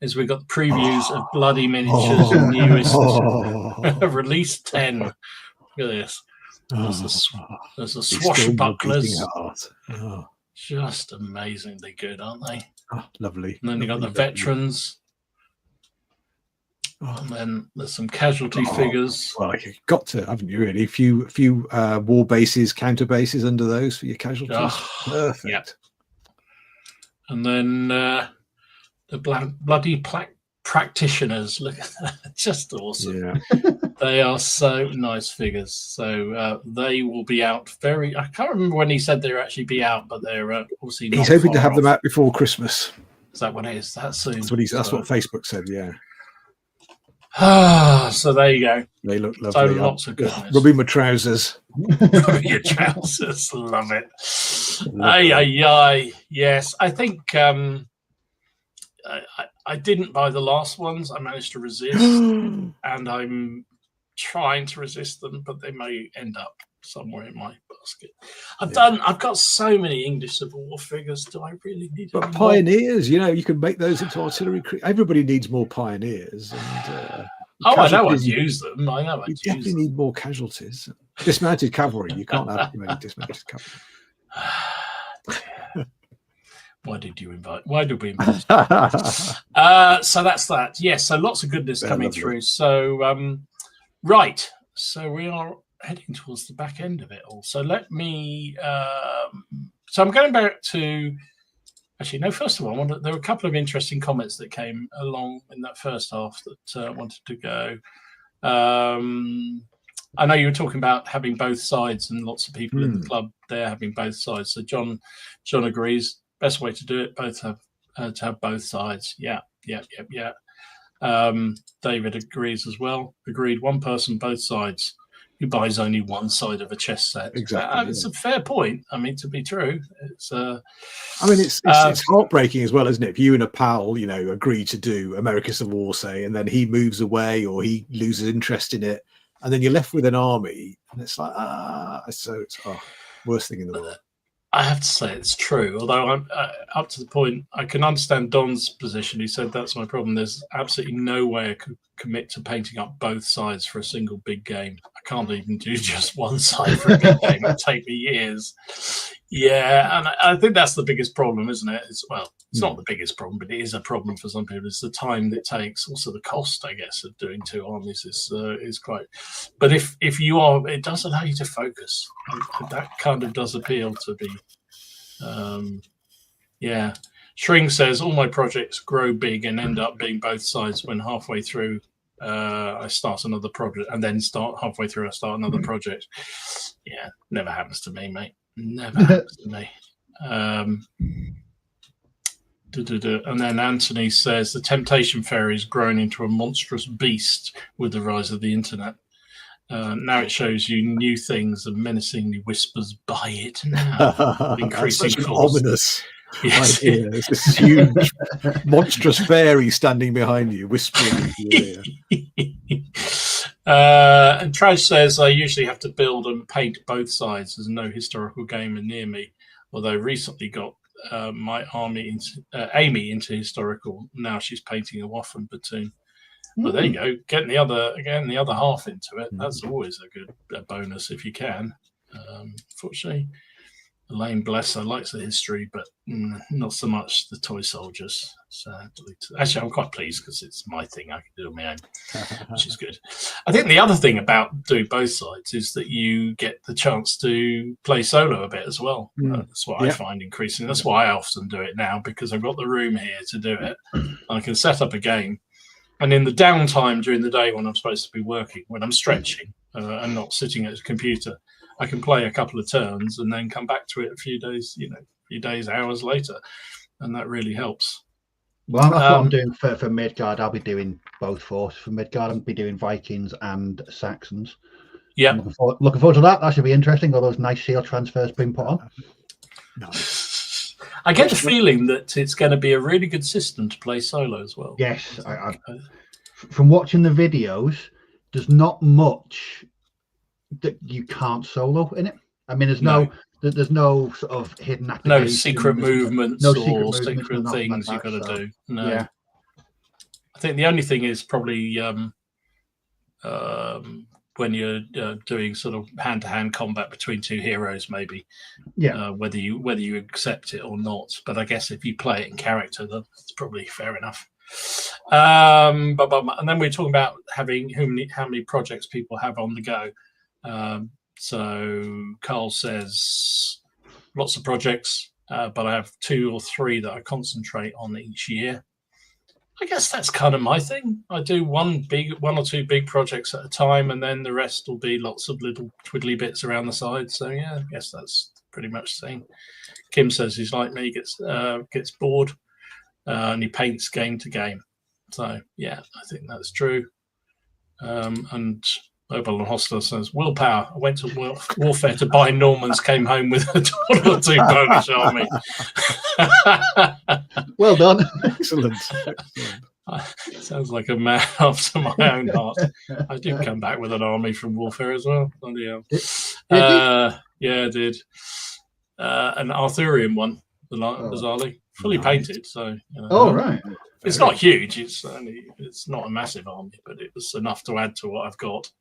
is we've got previews of Bloody Miniatures newest release 10. Look at this. There's the swashbucklers. Just amazingly good, aren't they?
Oh, lovely.
And then you got the veterans. And then there's some casualty figures.
Well, you've got to, haven't you, really? A few war bases, counter bases under those for your casualties. Perfect.
Yep. And then the bloody practitioners. Look at that. Just awesome.
Yeah.
They are so nice figures. So they will be out I can't remember when he said they'll actually be out, but they're obviously not.
He's hoping to have them out before Christmas.
Is that what it is? That soon?
That's what Facebook said, yeah.
So there you go.
They look lovely.
So lots of goodness.
Rubbing my trousers.
Rubbing your trousers. Love it. Aye. Yes. I think I didn't buy the last ones. I managed to resist. And I'm trying to resist them, but they may end up somewhere in my basket. I've got so many English Civil War figures. Do I really need them?
But pioneers, you can make those into artillery. Everybody needs more pioneers. And,
I know I'd use them. I know I'd use them. You
definitely need more casualties. Dismounted cavalry. You can't have too many dismounted cavalry.
Why did we invite? So that's that. Yes. So lots of goodness coming through. So right. So we are heading towards the back end of it all. So let me. So I'm going back to. Actually, no. First of all, there were a couple of interesting comments that came along in that first half that I wanted to go. I know you were talking about having both sides, and lots of people in the club there having both sides. So John agrees. Best way to do it, both have to have both sides. Yeah. David agrees as well. Agreed. One person, both sides. Who buys only one side of a chess set?
Exactly.
It's a fair point. I mean, to be true, it's.
It's heartbreaking as well, isn't it? If you and a pal, agree to do American Civil War, say, and then he moves away or he loses interest in it, and then you're left with an army, and it's like worst thing in the world.
I have to say it's true, although I'm up to the point. I can understand Don's position. He said that's my problem. There's absolutely no way I could commit to painting up both sides for a single big game. I can't even do just one side for a big game. It'd take me years. Yeah, and I think that's the biggest problem, isn't it? It's not the biggest problem, but it is a problem for some people. It's the time that it takes. Also, the cost, I guess, of doing two armies is quite. But if you are, it does allow you to focus. That kind of does appeal to be Yeah. Shrink says, all my projects grow big and end up being both sides when halfway through I start another project, and then halfway through I start another project. Yeah, never happens to me, mate. Never happens to me. And then Anthony says, the Temptation Fairy has grown into a monstrous beast with the rise of the internet. Now it shows you new things and menacingly whispers, buy it now. Increasing force. Ominous.
Yes. Idea. There's this huge, monstrous fairy standing behind you, whispering into your ear.
And Trash says, I usually have to build and paint both sides. There's no historical gamer near me, although recently got my Amy into historical. Now she's painting a Waffen platoon. Well, there you go. Getting the other half into it. That's always a good bonus if you can. Fortunately, Elaine, bless her, likes the history, but not so much the toy soldiers. So actually, I'm quite pleased because it's my thing. I can do it on my own, which is good. I think the other thing about doing both sides is that you get the chance to play solo a bit as well. That's what I find increasing. That's why I often do it now, because I've got the room here to do it. I can set up a game. And in the downtime during the day when I'm supposed to be working, when I'm stretching and not sitting at a computer, I can play a couple of turns and then come back to it a few days, hours later. And that really helps.
Well, that's what I'm doing for Midgard. I'll be doing both forces. For Midgard, I'll be doing Vikings and Saxons.
Yeah.
Looking forward to that. That should be interesting. All those nice shield transfers being put on.
Nice.
I get the feeling that it's going to be a really good system to play solo as well.
Yes. From watching the videos, there's not much that you can't solo in it. I mean, there's no sort of hidden activations,
no secret movements, or secret things you've got to do. No.
Yeah.
I think the only thing is probably when you're doing sort of hand-to-hand combat between two heroes, maybe.
Yeah.
Whether you accept it or not, but I guess if you play it in character, that's probably fair enough. And then we're talking about having how many projects people have on the go. So Carl says lots of projects, but I have 2 or 3 that I concentrate on each year. I guess that's kind of my thing. I do one or two big projects at a time, and then the rest will be lots of little twiddly bits around the side. So yeah, I guess that's pretty much the same. Kim says he's like me, gets bored, and he paints game to game. So yeah, I think that's true. And Mobile and Hostler says, willpower. I went to warfare to buy Normans, came home with a $1 or $2 Polish army.
Well done.
Excellent.
Sounds like a man after my own heart. I did come back with an army from warfare as well. Bloody hell. Yeah, I did. An Arthurian one, bizarrely. Fully painted. So.
Right.
It's not huge. It's not a massive army, but it was enough to add to what I've got.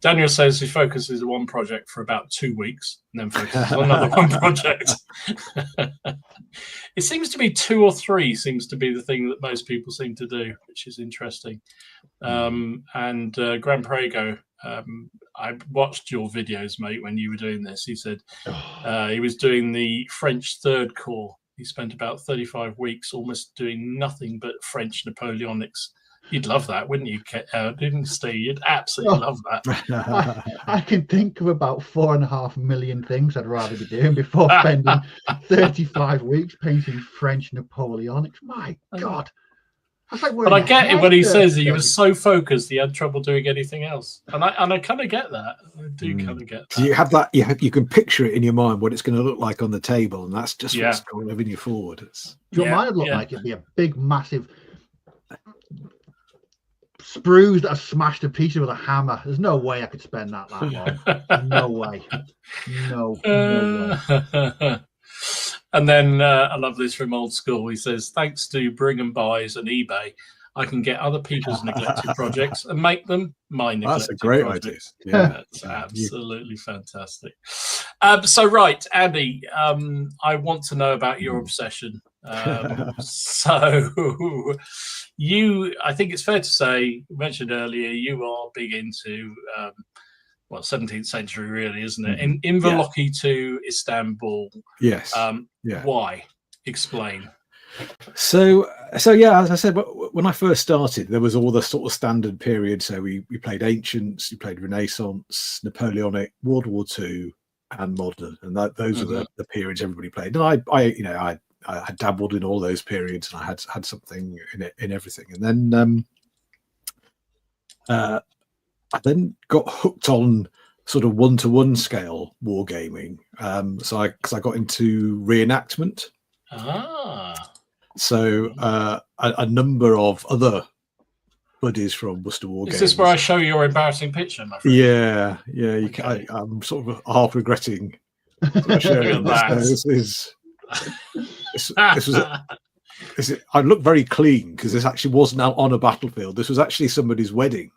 Daniel says he focuses on one project for about 2 weeks and then focuses on another one project. It seems to be 2 or 3 seems to be the thing that most people seem to do, which is interesting. And Gran Prego, I watched your videos, mate, when you were doing this. He said he was doing the French Third Corps. He spent about 35 weeks almost doing nothing but French Napoleonics. You'd love that, wouldn't you, didn't Steve? You'd absolutely love that.
I can think of about 4.5 million things I'd rather be doing before spending 35 weeks painting French Napoleonics. My God.
But I get it when he says he was so focused he had trouble doing anything else, and I kind of get that. I do kind of get that.
You have that. You can picture it in your mind what it's going to look like on the table, and that's just what's driving you forward.
Your mind would look like it'd be a big, massive sprues that are smashed to pieces with a hammer. There's no way I could spend that long. No way. No way.
And then I love this from Old School. He says, thanks to Bring and Buys and eBay, I can get other people's neglected projects and make them my neglected
That's a great
projects.
idea. Yeah.
That's absolutely fantastic. So, right, Andy, I want to know about your obsession. So I think it's fair to say, you mentioned earlier, you are big into 17th century, really, isn't it? In Inverlochy to Istanbul.
Yes.
Why? Explain.
So yeah, as I said, when I first started, there was all the sort of standard period. So we played Ancients, we played Renaissance, Napoleonic, World War II, and Modern, and those are the periods everybody played. And I had dabbled in all those periods, and I had something in everything. And then I then got hooked on sort of 1-to-1 scale wargaming. So because I got into reenactment. So a number of other buddies from Worcester War Games.
Is this where I show your embarrassing picture, my friend?
Yeah.
Okay.
I'm sort of half regretting
Look
sharing
at that.
I look very clean because this actually wasn't out on a battlefield. This was actually somebody's wedding.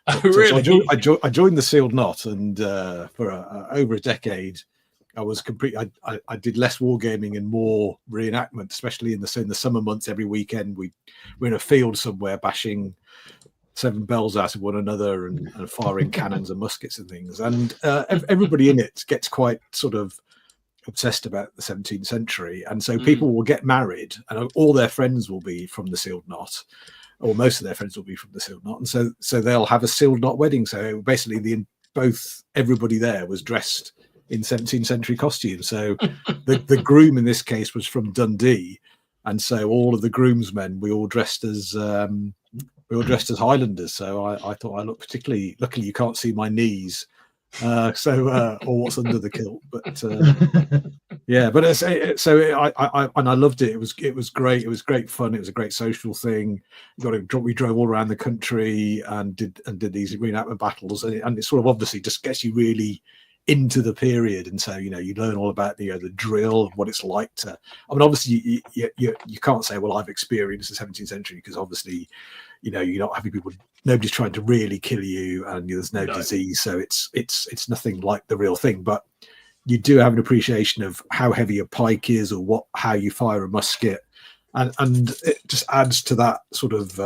Oh, really?
So I joined the Sealed Knot, and for over a decade, I was I did less wargaming and more reenactment, especially in the summer months. Every weekend, we're in a field somewhere, bashing 7 bells out of one another and firing cannons and muskets and things. And everybody in it gets quite sort of obsessed about the 17th century, and so people will get married, and all their friends will be from the Sealed Knot, or most of their friends will be from the Sealed Knot, and so they'll have a Sealed Knot wedding. So basically, everybody there was dressed in 17th century costumes. So the groom in this case was from Dundee, and so all of the groomsmen we all dressed as Highlanders. So I thought I looked particularly. Luckily, you can't see my knees, or what's under the kilt. But yeah, but I loved it. It was great. It was great fun. It was a great social thing. We drove all around the country and did these reenactment battles, and it sort of obviously just gets you really into the period. And so you learn all about the drill and what it's like to. I mean, obviously you can't say, well, I've experienced the 17th century, because obviously you're not having people. Nobody's trying to really kill you, and there's no disease, so it's nothing like the real thing. But you do have an appreciation of how heavy a pike is, or how you fire a musket, and it just adds to that sort of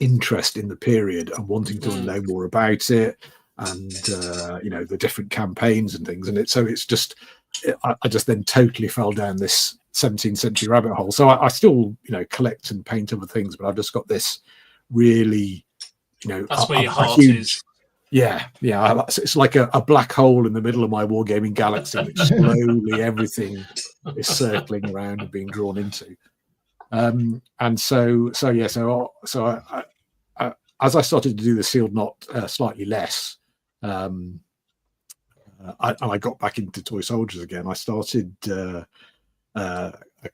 interest in the period and wanting to know more about it, and the different campaigns and things. And I just then totally fell down this 17th century rabbit hole. So I still collect and paint other things, but I've just got this really
that's where your heart is.
Yeah, it's like a black hole in the middle of my wargaming galaxy, which slowly everything is circling around and being drawn into. And so as I started to do the Sealed Knot slightly less, I got back into toy soldiers again. I started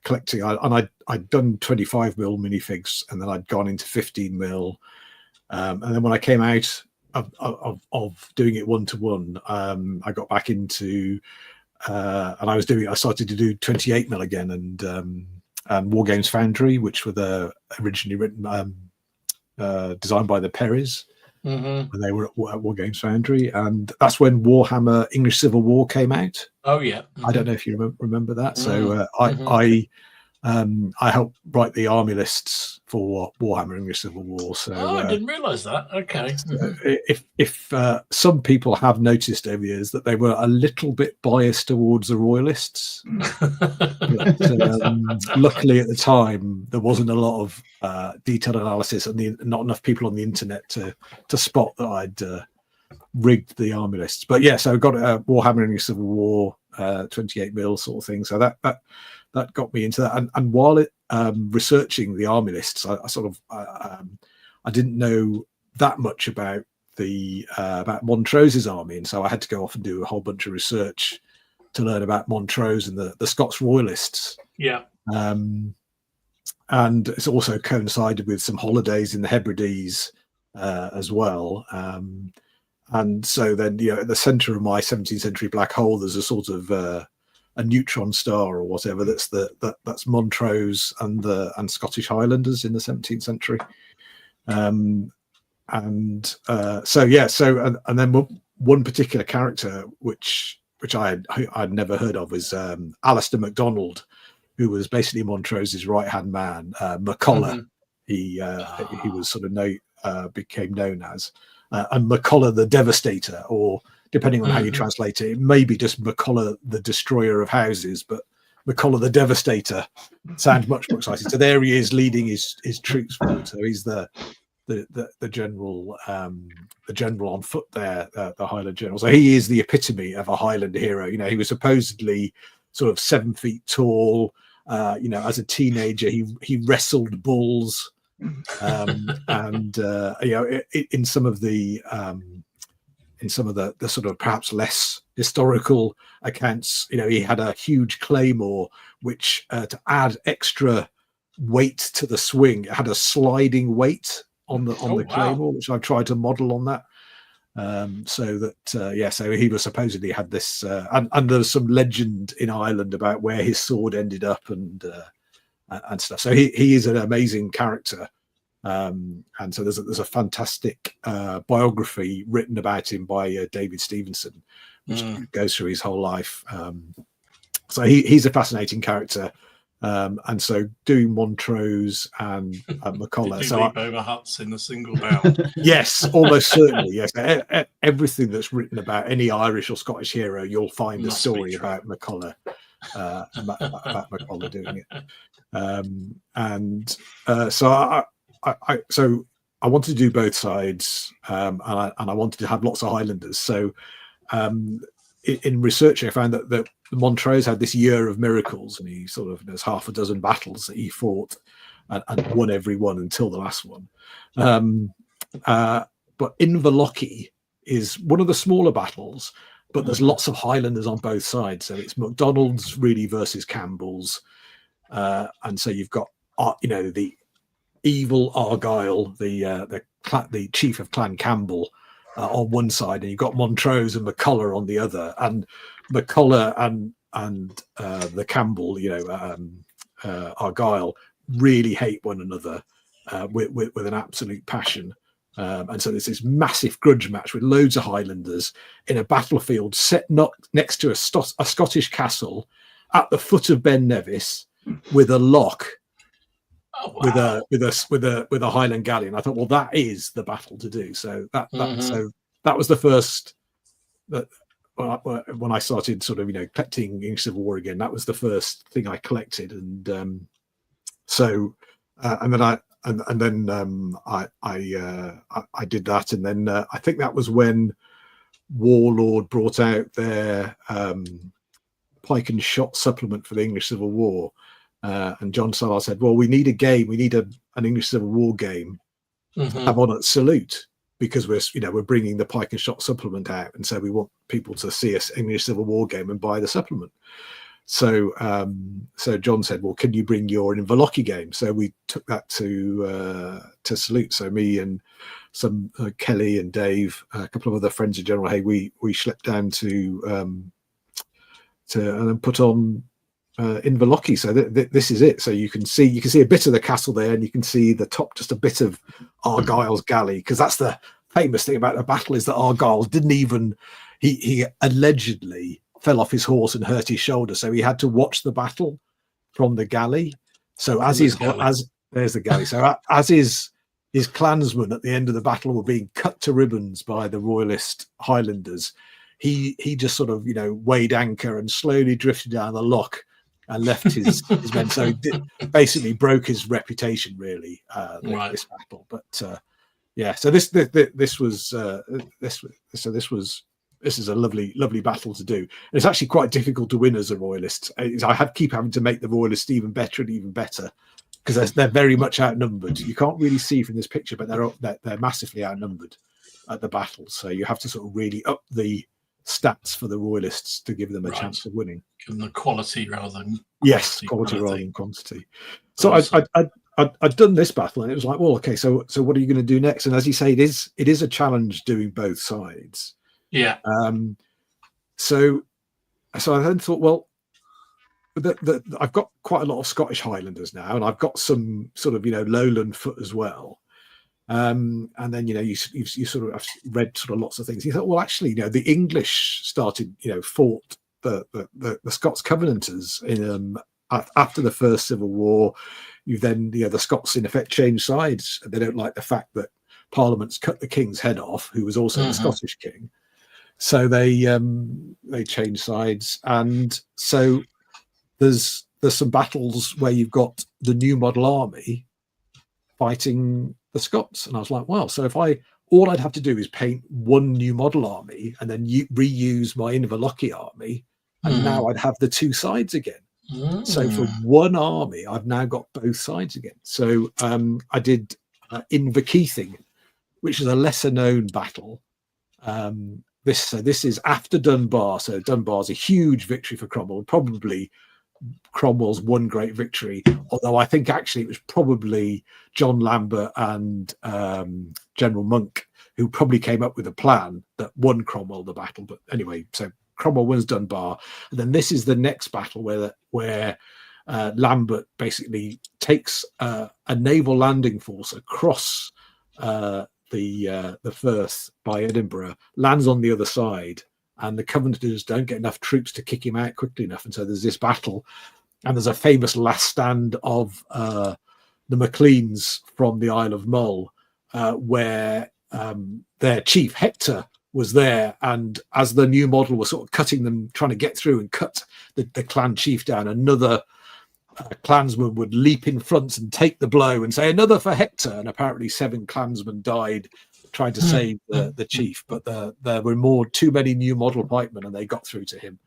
collecting, I'd done 25mm minifigs, and then I'd gone into 15mm, and then when I came out of doing it 1-to-1, I got back into and I started to do 28mm again, and War Games Foundry, which were originally written designed by the Perrys. When they were at War Games Foundry, and that's when Warhammer English Civil War came out.
Oh yeah,
I don't know if you remember that. So I helped write the army lists for Warhammer English Civil War. So
I didn't realise that. Okay.
If some people have noticed over the years that they were a little bit biased towards the Royalists, but, luckily at the time there wasn't a lot of detailed analysis and not enough people on the internet to spot that I'd rigged the army lists. But yeah, so I got Warhammer English Civil War 28mm sort of thing. So that got me into that. And while researching the army lists, I didn't know that much about about Montrose's army, and so I had to go off and do a whole bunch of research to learn about Montrose and the Scots Royalists.
Yeah.
And it's also coincided with some holidays in the Hebrides as well. And so then, at the centre of my 17th century black hole, there's a sort of a neutron star or whatever. That's Montrose and Scottish Highlanders in the 17th century. And then one particular character which I'd never heard of was Alistair MacDonald, who was basically Montrose's right hand man. McCullough, he was sort of became known as, and McCullough the Devastator, or depending on how you translate it, it may be just McCullough the Destroyer of Houses, but McCulloch the Devastator sounds much more exciting. So there he is leading his troops forward. So he's the general on foot there, the Highland general. So he is the epitome of a Highland hero. You know, he was supposedly sort of 7 feet tall. You know, as a teenager, he wrestled bulls, and you know, in some of the sort of perhaps less historical accounts, you know, he had a huge claymore, which to add extra weight to the swing, it had a sliding weight on the claymore, which I've tried to model on that. So that so he was supposedly had this, and there's some legend in Ireland about where his sword ended up and stuff. So he is an amazing character, and so there's a fantastic biography written about him by David Stevenson, which goes through his whole life. So he's a fascinating character. And so doing Montrose and McCulloch.
Did you
so
leap over huts in a single bound?
Yes, almost certainly. Yes, everything that's written about any Irish or Scottish hero, you'll find a story about McCulloch. About McCulloch doing it. So I wanted to do both sides, and I wanted to have lots of Highlanders. So in researching, I found that Montrose had this year of miracles, and he sort of, there's half a dozen battles that he fought and won every one until the last one. But Inverlochy is one of the smaller battles, but there's lots of Highlanders on both sides. So it's MacDonald's really versus Campbell's, and so you've got the evil Argyle, the chief of Clan Campbell, on one side, and you've got Montrose and McCulloch on the other, and McCulloch and the Campbell, Argyle, really hate one another with an absolute passion. And so there's this massive grudge match with loads of Highlanders in a battlefield set next to a Scottish castle at the foot of Ben Nevis with a lock. Oh, wow. with a Highland galleon. I thought, well, that is the battle to do. So that was the first that when I started sort of collecting English Civil War again. That was the first thing I collected, and then I did that, and then I think that was when Warlord brought out their pike and shot supplement for the English Civil War. And John Salar said, well, we need a game. We need an English Civil War game to have on at Salute, because we're bringing the pike and shot supplement out. And so we want people to see us English Civil War game and buy the supplement. So John said, well, can you bring your Inverlochy game? So we took that to Salute. So me and some Kelly and Dave, a couple of other friends of General Haig, we schlepped down to and then put on Inverlochy. So this is it. So you can see a bit of the castle there, and you can see the top, just a bit of Argyle's galley, because that's the famous thing about the battle, is that Argyle didn't even, he allegedly fell off his horse and hurt his shoulder, so he had to watch the battle from the galley. So there's the galley. So as his clansmen at the end of the battle were being cut to ribbons by the royalist Highlanders, he just sort of weighed anchor and slowly drifted down the loch and left his men. So he basically broke his reputation, really, this battle. But so this is a lovely battle to do. And it's actually quite difficult to win as a royalist. I keep having to make the royalists even better and even better, because they're very much outnumbered. You can't really see from this picture, but they're massively outnumbered at the battle. So you have to sort of really up the stats for the royalists to give them a chance of winning.
Give them the quality rather than
quality rather than quantity. So I'd done this battle, and it was like, well, okay, so what are you going to do next? And as you say, it is a challenge doing both sides.
Yeah.
So I then thought, well, I've got quite a lot of Scottish Highlanders now, and I've got some sort of lowland foot as well. And then you sort of, I've read sort of lots of things. You thought, well, actually, the English started fought the Scots Covenanters in after the First Civil War. You then the Scots in effect changed sides. They don't like the fact that Parliament's cut the king's head off, who was also the Scottish king. So they changed sides, and so there's some battles where you've got the new model army fighting the Scots, and I was like, well, so if all I'd have to do is paint one new model army and then reuse my Inverlochy army, and now I'd have the two sides again. So for one army, I've now got both sides again. So I did Inverkeithing, which is a lesser known battle. This is after Dunbar. So Dunbar's a huge victory for Cromwell, probably Cromwell's one great victory, although I think actually it was probably John Lambert and General Monk who probably came up with a plan that won Cromwell the battle. But anyway, so Cromwell wins Dunbar, and then this is the next battle where Lambert basically takes a naval landing force across the Firth by Edinburgh, lands on the other side, and the Covenanters don't get enough troops to kick him out quickly enough. And so there's this battle, and there's a famous last stand of the Macleans from the Isle of Mull, where their chief Hector was there, and as the new model was sort of cutting them, trying to get through and cut the clan chief down, another clansman would leap in front and take the blow and say, another for Hector, and apparently 7 clansmen died trying to save the chief, but there were too many new model pikemen, and they got through to him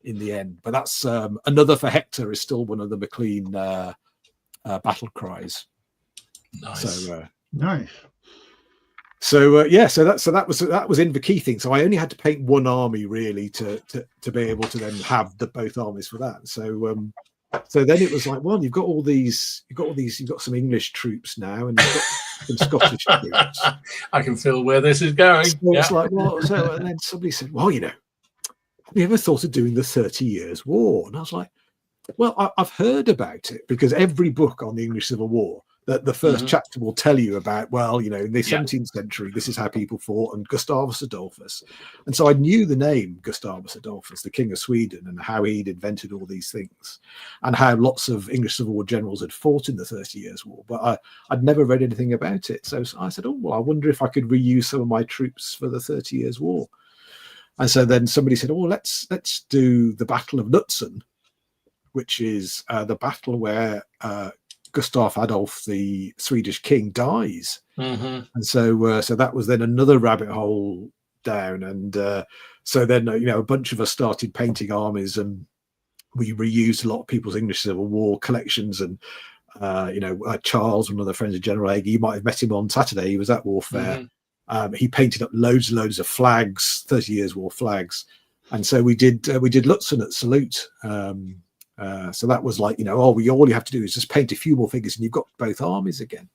in the end. But that's another for Hector is still one of the Maclean battle cries.
Nice.
So
nice.
So that was Inverkeithing. So I only had to paint one army really to be able to then have both armies for that. So then it was like, well, you've got some English troops now, and you've got some Scottish troops.
I can feel where this is going.
So it's like, well, and then somebody said, well, have you ever thought of doing the 30 Years' War? And I was like, well, I've heard about it, because every book on the English Civil War, that the first chapter will tell you about, in the 17th century, this is how people fought, and Gustavus Adolphus. And so I knew the name Gustavus Adolphus, the King of Sweden, and how he'd invented all these things, and how lots of English Civil War generals had fought in the 30 Years' War. But I'd never read anything about it. So I said, oh, well, I wonder if I could reuse some of my troops for the 30 Years' War. And so then somebody said, oh, let's do the Battle of Lutzen, which is the battle where Gustav Adolf, the Swedish king, dies. And so that was then another rabbit hole down. And so then, a bunch of us started painting armies, and we reused a lot of people's English Civil War collections. And, Charles, one of the friends of General Hagie, you might have met him on Saturday. He was at Warfare. He painted up loads and loads of flags, 30 Years' War flags. And so we did Lutzen at Salute. So that was like, all you have to do is just paint a few more figures and you've got both armies again.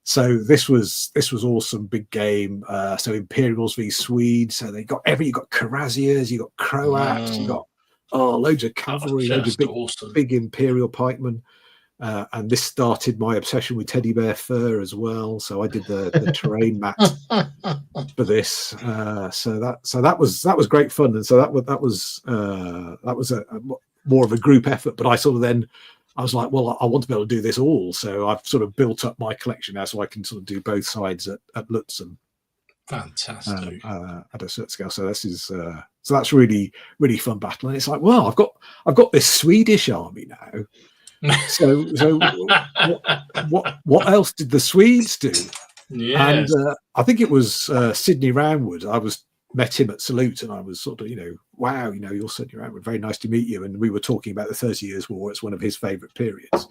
So this was awesome, big game. So Imperials v Swedes. So you got Cuirassiers, you got Croats, you got loads of cavalry, loads of big Imperial pikemen. And this started my obsession with teddy bear fur as well. So I did the terrain map for this. So that was great fun. And so that was a more of a group effort. But I was like, well, I want to be able to do this all. So I've sort of built up my collection now, so I can sort of do both sides at Lutzen.
Fantastic.
At a certain scale. So this is so that's really, really fun battle. And it's like, well, I've got this Swedish army now. So what else did the Swedes do?
Yes.
And I think it was Sidney Roundwood. I met him at Salute, and I was sort of, wow, you're Sidney Roundwood, very nice to meet you. And we were talking about the 30 Years' War. It's one of his favorite periods.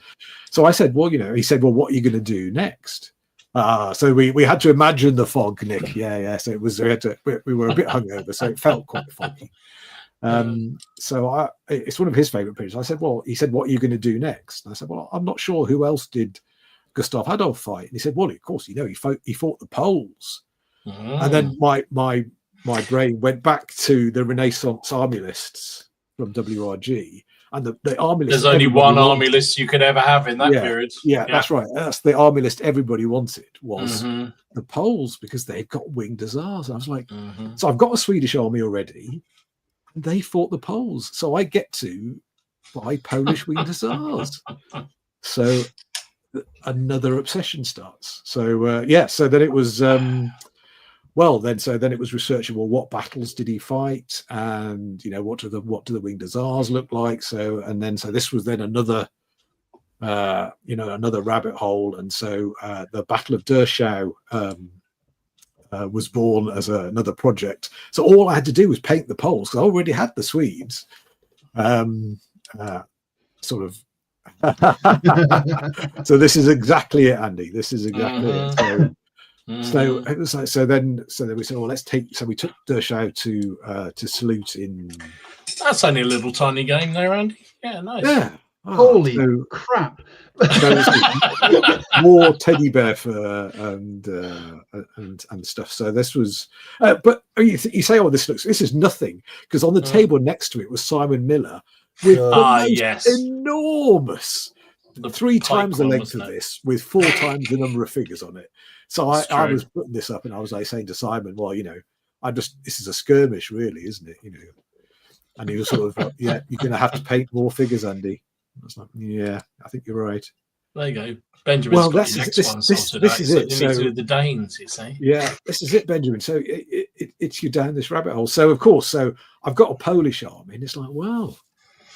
So I said, well, he said, well, what are you going to do next? So we had to imagine the fog, Nick. Yeah. So it was, we were a bit hungover, so it felt quite foggy. So it's one of his favorite periods. I said, well, he said, what are you going to do next? And I said, well, I'm not sure who else did Gustav Adolf fight. And he said, well, of course, he fought the Poles. And then my brain went back to the Renaissance army lists from WRG, and the army list.
There's only one army list you could ever have in that period.
Yeah, that's right. That's the army list everybody wanted was the Poles, because they've got winged hussars. I was like, so I've got a Swedish army already. They fought the Poles, so I get to buy Polish winged hussars. So another obsession starts. So so then it was well, then it was researching, well, what battles did he fight, and what do the winged hussars look like? So this was then another another rabbit hole, and so the Battle of Dachau was born as another project. So all I had to do was paint the poles, because I already had the Swedes. Sort of. So this is exactly it, Andy. This is exactly it. So it was like, so then we said, well, we took Dachau to salute in.
That's only a little tiny game there, Andy. Yeah, nice.
Yeah.
Holy crap!
More teddy bear fur and stuff. So this was, but you say, oh, this is nothing, because on the table next to it was Simon Miller with enormous, 3 times the length of this, with 4 times the number of figures on it. So I was putting this up, and I was saying to Simon, well, this is a skirmish, really, isn't it? And he was sort of like, yeah, you're going to have to paint more figures, Andy. I was like, yeah, I think you're right.
There you go. Benjamin's got the next one sorted out.
This is it.
So, with the Danes, you say?
Yeah, this is it, Benjamin. So it's you down this rabbit hole. So, of course, I've got a Polish army, and it's like, well,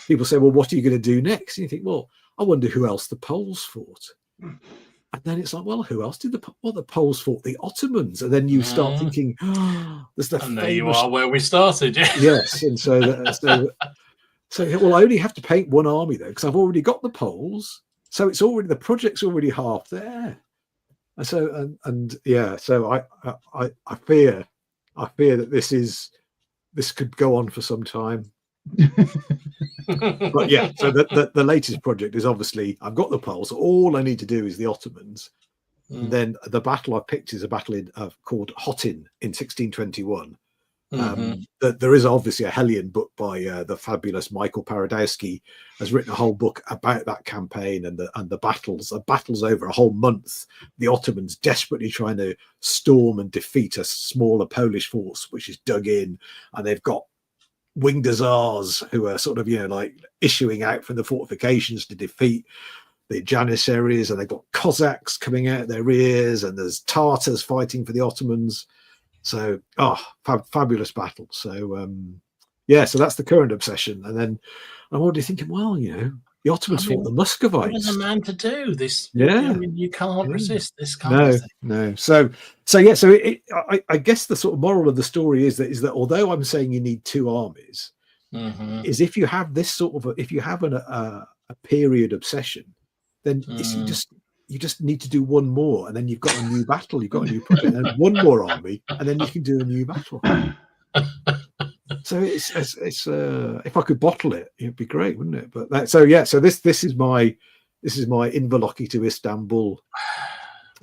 people say, well, what are you going to do next? And you think, well, I wonder who else the Poles fought. And then it's like, well, who else did the Poles fought? The Ottomans. And then you start thinking, there's the
and there you are where we started. Yeah.
Yes. And so well, I only have to paint one army though, because I've already got the Poles. So it's already, the project's already half there. And so, so I fear that this could go on for some time. But yeah, so the latest project is, obviously I've got the Poles. All I need to do is the Ottomans. And then the battle I picked is a battle called Hottin in 1621. There is obviously a Hellion book by the fabulous Michael Paradowski, has written a whole book about that campaign and the battles over a whole month. The Ottomans desperately trying to storm and defeat a smaller Polish force which is dug in, and they've got winged hussars who are sort of like issuing out from the fortifications to defeat the Janissaries, and they've got Cossacks coming out their rears, and there's Tartars fighting for the Ottomans. So fabulous battle. So so that's the current obsession. And then I'm already thinking, well, the Ottomans fought the Muscovites.
What is a man to do this?
Yeah,
you can't resist this kind of thing.
No. So I guess the sort of moral of the story is that although I'm saying you need 2 armies, is if you have this sort of if you have a period obsession, then you just need to do one more, and then you've got a new battle, you've got a new project, and one more army, and then you can do a new battle. So it's if I could bottle it, it'd be great, wouldn't it? But so this is my Inverlochy to Istanbul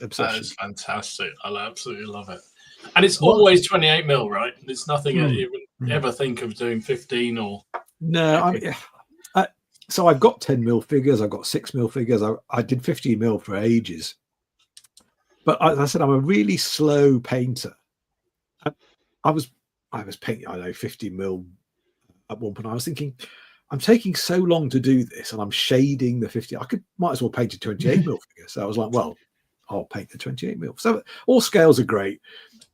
obsession.
That is fantastic. I absolutely love it. And it's always 28mm, right? It's nothing that you would ever think of doing 15 or
no. So I've got 10mm figures, I've got 6mm figures. I did 15mm for ages, but as I said, I'm a really slow painter. I was painting, 15mm at one point. I was thinking, I'm taking so long to do this, and I'm shading the 50. Might as well paint a 28mm figure. So I was like, well, I'll paint the 28mm. So all scales are great,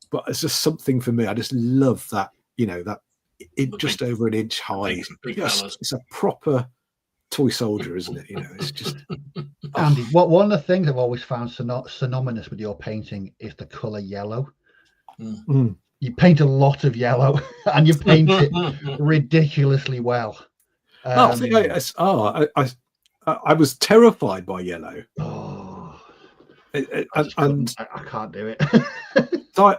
but it's just something for me. I just love that, just over an inch high. It's a proper toy soldier, isn't it? It's just
Andy, one of the things I've always found synonymous with your painting is the color yellow. You paint a lot of yellow, and you paint it ridiculously well.
I was terrified by yellow. And
I can't do it.
So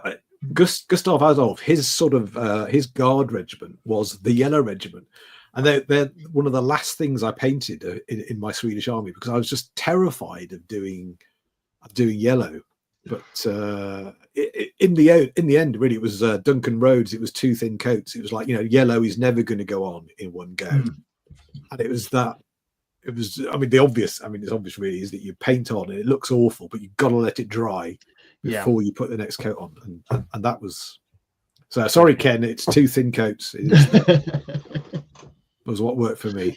Gustav Adolf, his sort of his guard regiment was the Yellow Regiment. And they're one of the last things I painted in my Swedish army, because I was just terrified of doing yellow. But in the end, really, it was Duncan Rhodes. It was 2 thin coats. It was like, yellow is never going to go on in one go. And it was that. It was. It's obvious really is that you paint on and it looks awful, but you've got to let it dry before you put the next coat on. And that was. So sorry, Ken. It's 2 thin coats. Was what worked for me.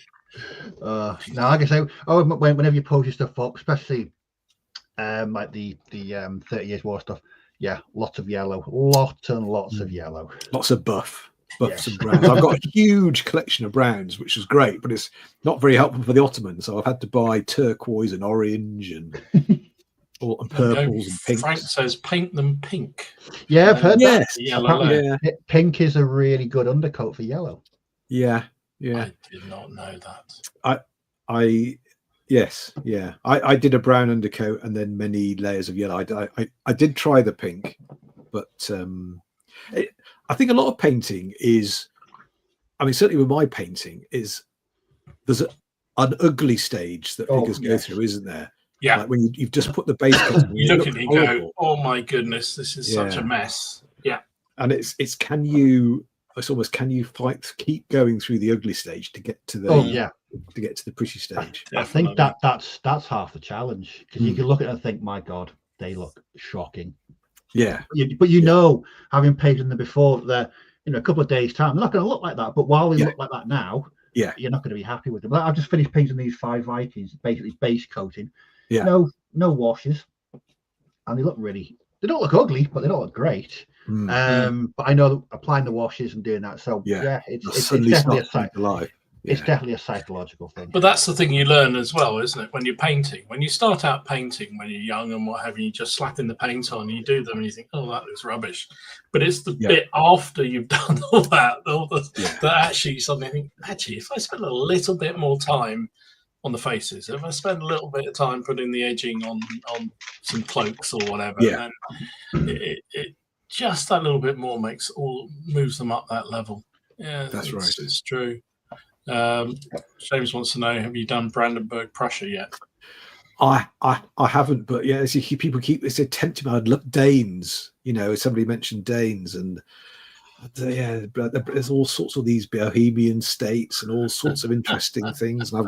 Now, like I say, whenever you post your stuff up, especially like the 30 Years War stuff, Yeah, lots of yellow, lots and lots of yellow,
lots of buffs and browns. I've got a huge collection of browns, which is great, but it's not very helpful for the Ottomans. So I've had to buy turquoise and orange and purples and pinks.
Frank says paint them pink.
Yeah, I've heard that.
Yellow.
Pink is a really good undercoat for yellow.
Yeah.
I did not know that.
I did a brown undercoat and then many layers of yellow. I did try the pink, but I think a lot of painting is, I mean, certainly with my painting, is there's an ugly stage that figures go through, isn't there?
Yeah.
Like when you've just put the base coat,
you look at it and go, oh my goodness, this is such a mess. Yeah.
And it's almost can you keep going through the ugly stage to get to the to get to the pretty stage.
I think that's half the challenge, because you can look at it and think, my God, they look shocking.
Yeah.
But you know, having painted them before, they're a couple of days' time, they're not going to look like that. But while they look like that now, you're not going to be happy with them. I've just finished painting these 5 Vikings, basically base coating.
Yeah.
No washes, and they don't look ugly, but they don't look great. But I know that applying the washes and doing that, so it's definitely it's definitely a psychological thing.
But that's the thing you learn as well, isn't it? When you're painting, when you start out painting, when you're young and what have you, just slapping the paint on, you do them and you think, oh, that looks rubbish. But it's the bit after you've done all that, that actually you suddenly think, if I spend a little bit more time on the faces, if I spend a little bit of time putting the edging on some cloaks or whatever, then it just that little bit more moves them up that level. Yeah,
that's right.
It's true. James wants to know, have you done Brandenburg Prussia yet?
I haven't, but people keep tempting me. I'd look Danes, somebody mentioned Danes, and there's all sorts of these Bohemian states and all sorts of interesting things. And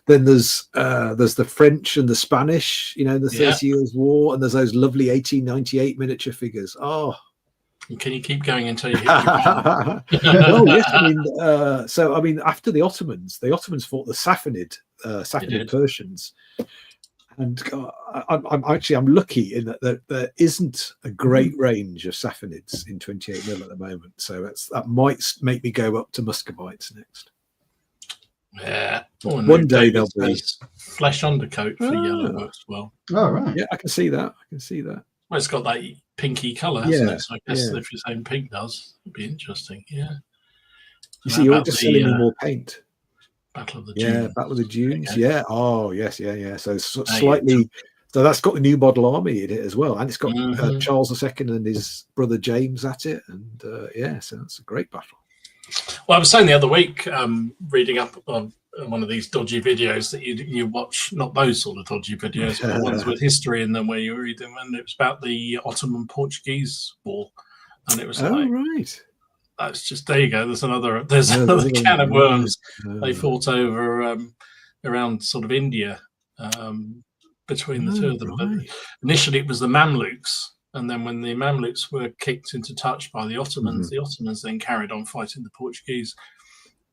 there's the French and the Spanish, in the 30 Years' War, and there's those lovely 1898 miniature figures. Oh,
can you keep going until you hit
oh yes, I mean after the Ottomans fought the Safavid Persians, and I'm lucky in that there isn't a great range of Safavids in 28mm at the moment, so that might make me go up to Muscovites next.
Yeah,
one day there'll be
flesh undercoat for yellow works well.
Oh right,
yeah, I can see that.
Well, it's got that pinky colour, hasn't it? So I guess if you're saying pink does, it'd be interesting. Yeah.
You see, you're just selling me more paint.
Battle of the Dunes.
Yeah, Battle of the Dunes. Okay. Yeah. Oh, yes. Yeah. So slightly. So that's got the new model army in it as well, and it's got Charles II and his brother James at it, and so that's a great battle.
Well, I was saying the other week, reading up on one of these dodgy videos that you watch, not those sort of dodgy videos, but ones with history in them where you read them, and it was about the Ottoman Portuguese War, and it was right. That's just, there you go. There's another can of worms. They fought over around sort of India between the two of them. Right. But initially, it was the Mamluks. And then when the Mamluks were kicked into touch by the Ottomans, the Ottomans then carried on fighting the Portuguese.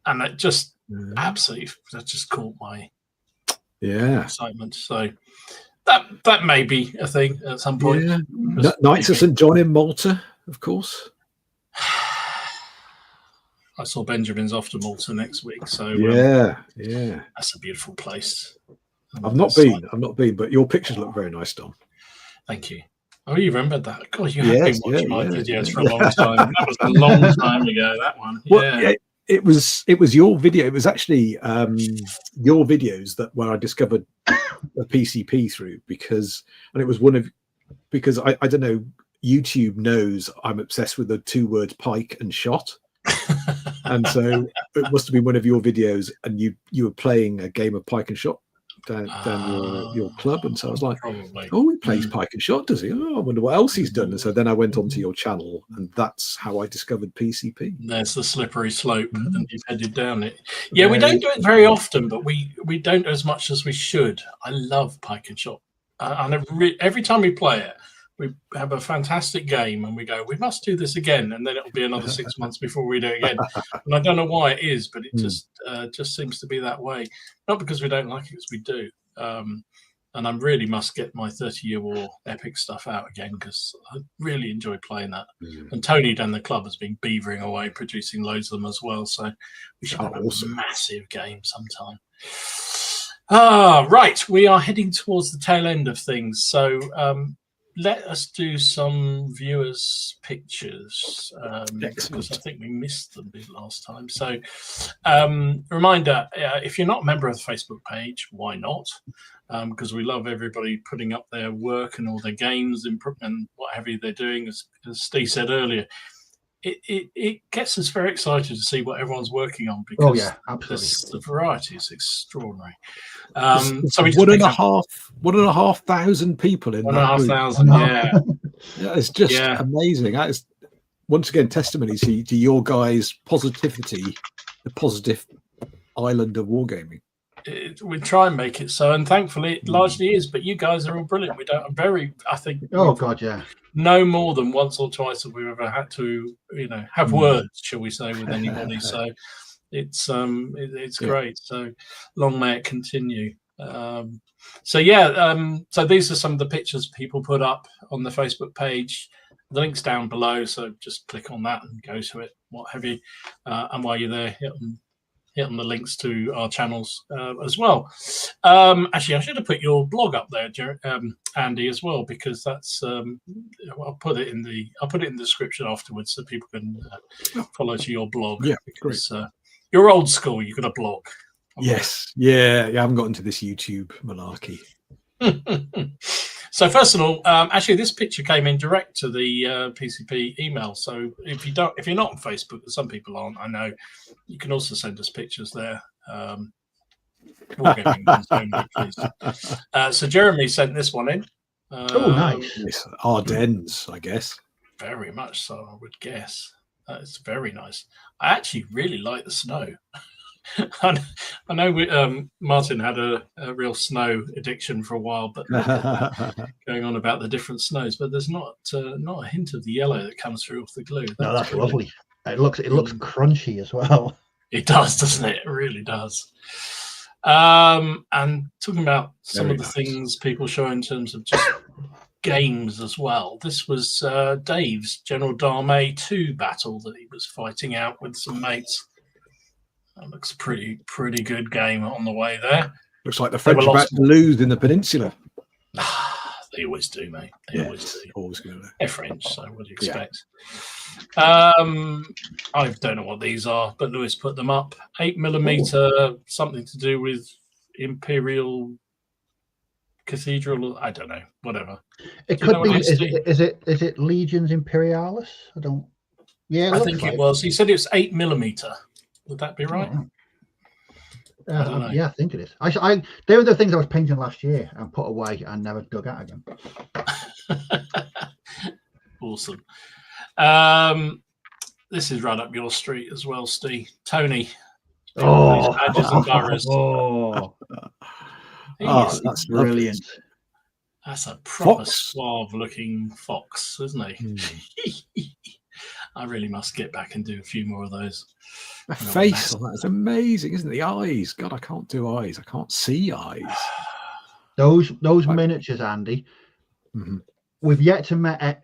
And that just absolutely, that just caught my excitement. So that may be a thing at some point.
Yeah. Knights of St. John in Malta, of course.
I saw Benjamin's off to Malta next week. So that's a beautiful place.
I've not been, but your pictures look very nice, Dom.
Thank you. Oh, you remembered that? God, you have been watching my videos for a long time. That was a long time ago, that one.
Well, it was your video. It was actually your videos where I discovered the PCP through, because I don't know, YouTube knows I'm obsessed with the 2 words pike and shot. And so it must have been one of your videos, and you were playing a game of pike and shot down your club, and so I was like, probably. Oh, he plays pike and shot, does he? Oh, I wonder what else he's done. And so then I went onto your channel, and that's how I discovered PCP.
There's the slippery slope, and you've headed down it. Yeah, we don't do it very often, but we don't do as much as we should. I love pike and shot, and every time we play it, we have a fantastic game, and we go, we must do this again, and then it'll be another 6 months before we do it again. And I don't know why it is, but it just seems to be that way. Not because we don't like it, because we do. And And I really must get my 30-Year War epic stuff out again because I really enjoy playing that. And Tony down the club has been beavering away, producing loads of them as well. So we should have a massive game sometime. Right. We are heading towards the tail end of things. So let us do some viewers' pictures because I think we missed them last time. So reminder, if you're not a member of the Facebook page, why not? Because we love everybody putting up their work and all their games and what have you they're doing. As Steve said earlier, it gets us very excited to see what everyone's working on because the variety is extraordinary. So we
1,500 people in
1,500, yeah.
It's just amazing. That is once again testimony to your guys' positivity, the positive island of wargaming.
We try and make it so, and thankfully it largely is. But you guys are all brilliant. I think. Oh God, yeah. No more than once or twice have we ever had to, have words, shall we say, with anybody. So it's great. So long may it continue. So these are some of the pictures people put up on the Facebook page. The link's down below, so just click on that and go to it, what have you. And while you're there, hit on the links to our channels as well. Actually, I should have put your blog up there, Andy, as well, because that's I'll put it in the description afterwards so people can follow to your blog. Yeah, because, great. You're old school. You've got a blog.
Yes, yeah. I haven't got into this YouTube malarkey.
So first of all, actually, this picture came in direct to the PCP email. So if you're not on Facebook, some people aren't, I know, you can also send us pictures there. So Jeremy sent this one in.
Nice. Ardennes, I guess.
Very much so, I would guess. It's very nice. I actually really like the snow. I know Martin had a real snow addiction for a while, but going on about the different snows, but there's not a hint of the yellow that comes through off the glue.
That's lovely. It looks crunchy as well.
It does, doesn't it? It really does. And talking about some of the things people show in terms of just games as well. This was Dave's General D'Armée 2 battle that he was fighting out with some mates. That looks pretty good game on the way there.
Looks like the French are about to lose in the peninsula.
They always do, mate. They always do.
Always going to.
They're French, so what do you expect? I don't know what these are, but Lewis put them up. 8mm, something to do with Imperial Cathedral. I don't know. Whatever.
It could be. Is it Legions Imperialis? I don't. Yeah,
I think it was. He said it was 8mm. Would that be right?
I think it is. They were the things I was painting last year and put away and never dug out again.
Awesome. This is right up your street as well, Steve. Tony. Badges and boroughs.
That's brilliant.
That's a proper suave-looking fox, isn't he? I really must get back and do a few more of those.
The face on that is amazing, isn't it? The eyes. God, I can't do eyes. I can't see eyes.
Those miniatures, Andy. Mm-hmm. We've yet to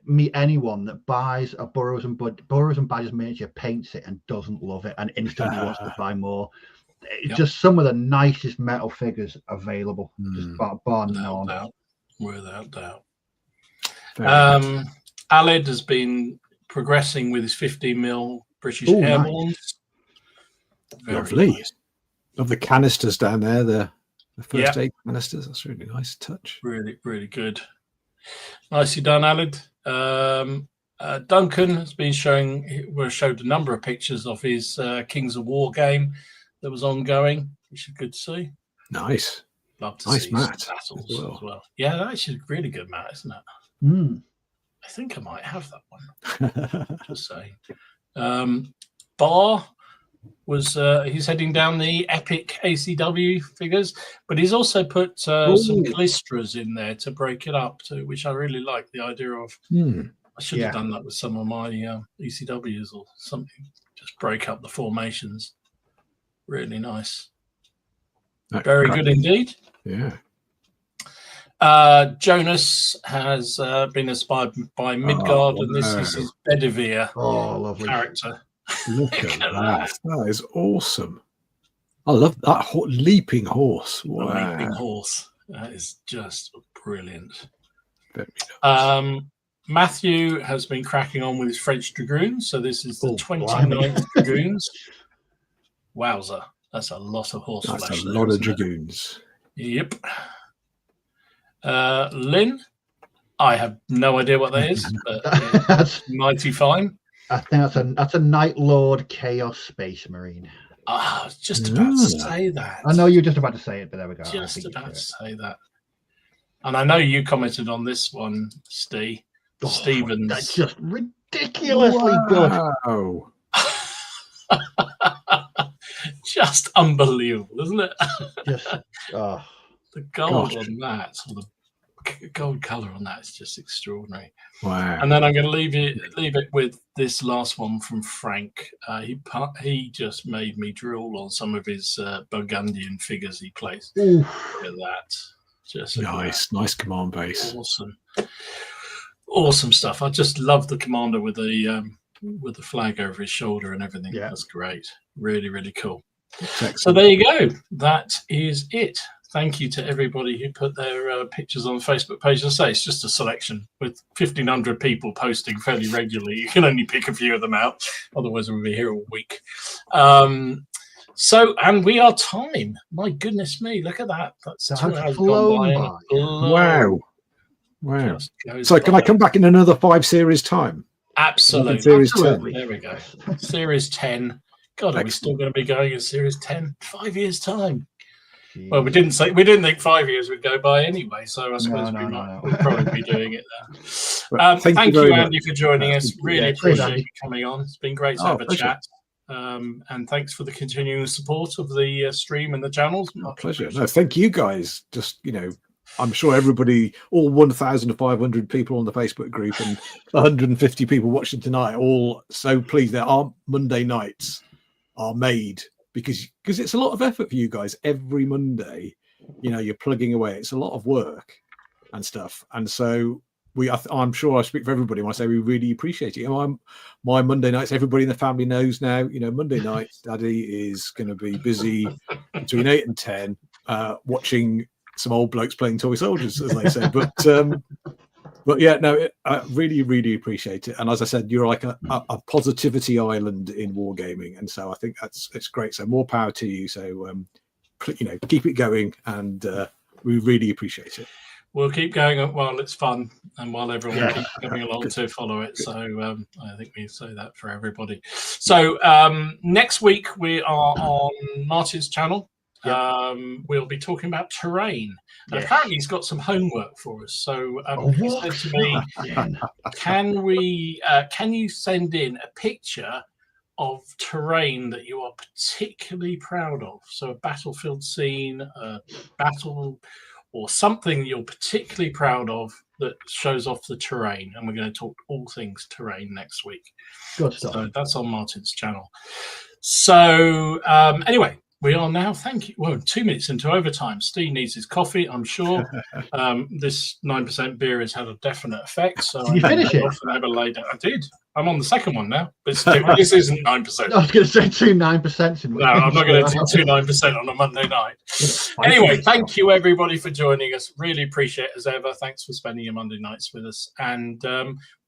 meet anyone that buys a Burrows and Badgers miniature, paints it, and doesn't love it, and instantly wants to buy more. It's just some of the nicest metal figures available. Just bar none.
Without doubt. Aled has been progressing with his 15mm British Airborne.
Lovely. Nice. Love the canisters down there, the first aid canisters. That's a really nice touch.
Really, really good. Nicely done, Aled. Duncan has been showed a number of pictures of his Kings of War game that was ongoing, which is good to see.
Nice.
Love to see
mat
battles as well. Yeah, that's a really good mat, isn't it? I think I might have that one. Just saying. Bar was he's heading down the epic ACW figures, but he's also put some Callistras in there to break it up too, which I really like the idea of. I should have done that with some of my ECWs or something. Just break up the formations. Really nice. Very good indeed.
Yeah.
Jonas has been inspired by Midgard, and this is his Bedivere
lovely
character.
Look at that. That is awesome. I love that leaping horse. Wow.
The leaping horse. That is just brilliant.
Very nice.
Matthew has been cracking on with his French Dragoons. So this is the 29th Dragoons. Wowzer. That's a lot of horse flesh.
That's a lot of Dragoons.
Yep. Lynn, I have no idea what that is, but that's mighty fine.
I think that's a Night Lord Chaos Space Marine.
I was just about to say that.
I know you're just about to say it, but there we go.
Just about to say that. And I know you commented on this one, Stevens.
That's just ridiculously good.
Just unbelievable, isn't it?
The
gold on that, or the gold color on that, is just extraordinary.
Wow!
And then I'm going to leave it with this last one from Frank. He just made me drool on some of his Burgundian figures he plays. Look at that! Just
nice command base.
Awesome stuff. I just love the commander with the flag over his shoulder and everything. Yeah. That's great. Really, really cool. So there you go. That is it. Thank you to everybody who put their pictures on the Facebook page. As I say, it's just a selection with 1,500 people posting fairly regularly. You can only pick a few of them out. Otherwise, we'll be here all week. And we are time. My goodness me, look at that. That's 2 hours gone by.
Wow. So can I come back in another 5 series time?
Absolutely.
Series 10.
There we go. Series 10. God, are we still going to be going in Series 10? 5 years' time. Jeez. Well, we didn't think 5 years would go by anyway, so I suppose we'll probably be doing it now. Thank you, Andy, for joining us. Really appreciate you coming on. It's been great to have a chat. And thanks for the continuing support of the stream and the channels.
My pleasure. No, thank you guys. Just, I'm sure everybody, all 1,500 people on the Facebook group and 150 people watching tonight, all so pleased that our Monday nights are made because it's a lot of effort for you guys every Monday. You're plugging away. It's a lot of work and stuff. And so I'm sure I speak for everybody when I say we really appreciate it. My Monday nights, everybody in the family knows now, Monday nights, Daddy is going to be busy between 8 and 10 watching some old blokes playing toy soldiers, as they say. But yeah, no, I really, really appreciate it. And as I said, you're like a positivity island in wargaming, and so I think it's great. So more power to you. So keep it going, and we really appreciate it.
We'll keep going while it's fun and while everyone keeps coming along to follow it. So I think we say that for everybody. So next week we are on Martin's channel. We'll be talking about terrain. And apparently he's got some homework for us. So he said to me, can you send in a picture of terrain that you are particularly proud of? So a battlefield scene, a battle, or something you're particularly proud of that shows off the terrain. And we're going to talk all things terrain next week.
Good stuff.
So that's on Martin's channel. So anyway, we are now, 2 minutes into overtime. Steve needs his coffee, I'm sure. This 9% beer has had a definite effect. So
did you finish it?
I did. I'm on the second one now. But this isn't 9%.
I was going to say 2 9%.
No, I'm not going to do 2 9% on a Monday night. Anyway, thank you, everybody, for joining us. Really appreciate it as ever. Thanks for spending your Monday nights with us. And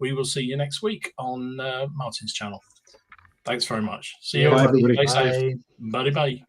we will see you next week on Martin's channel. Thanks very much. See you.
Bye, everybody.
Stay safe. Bye-bye.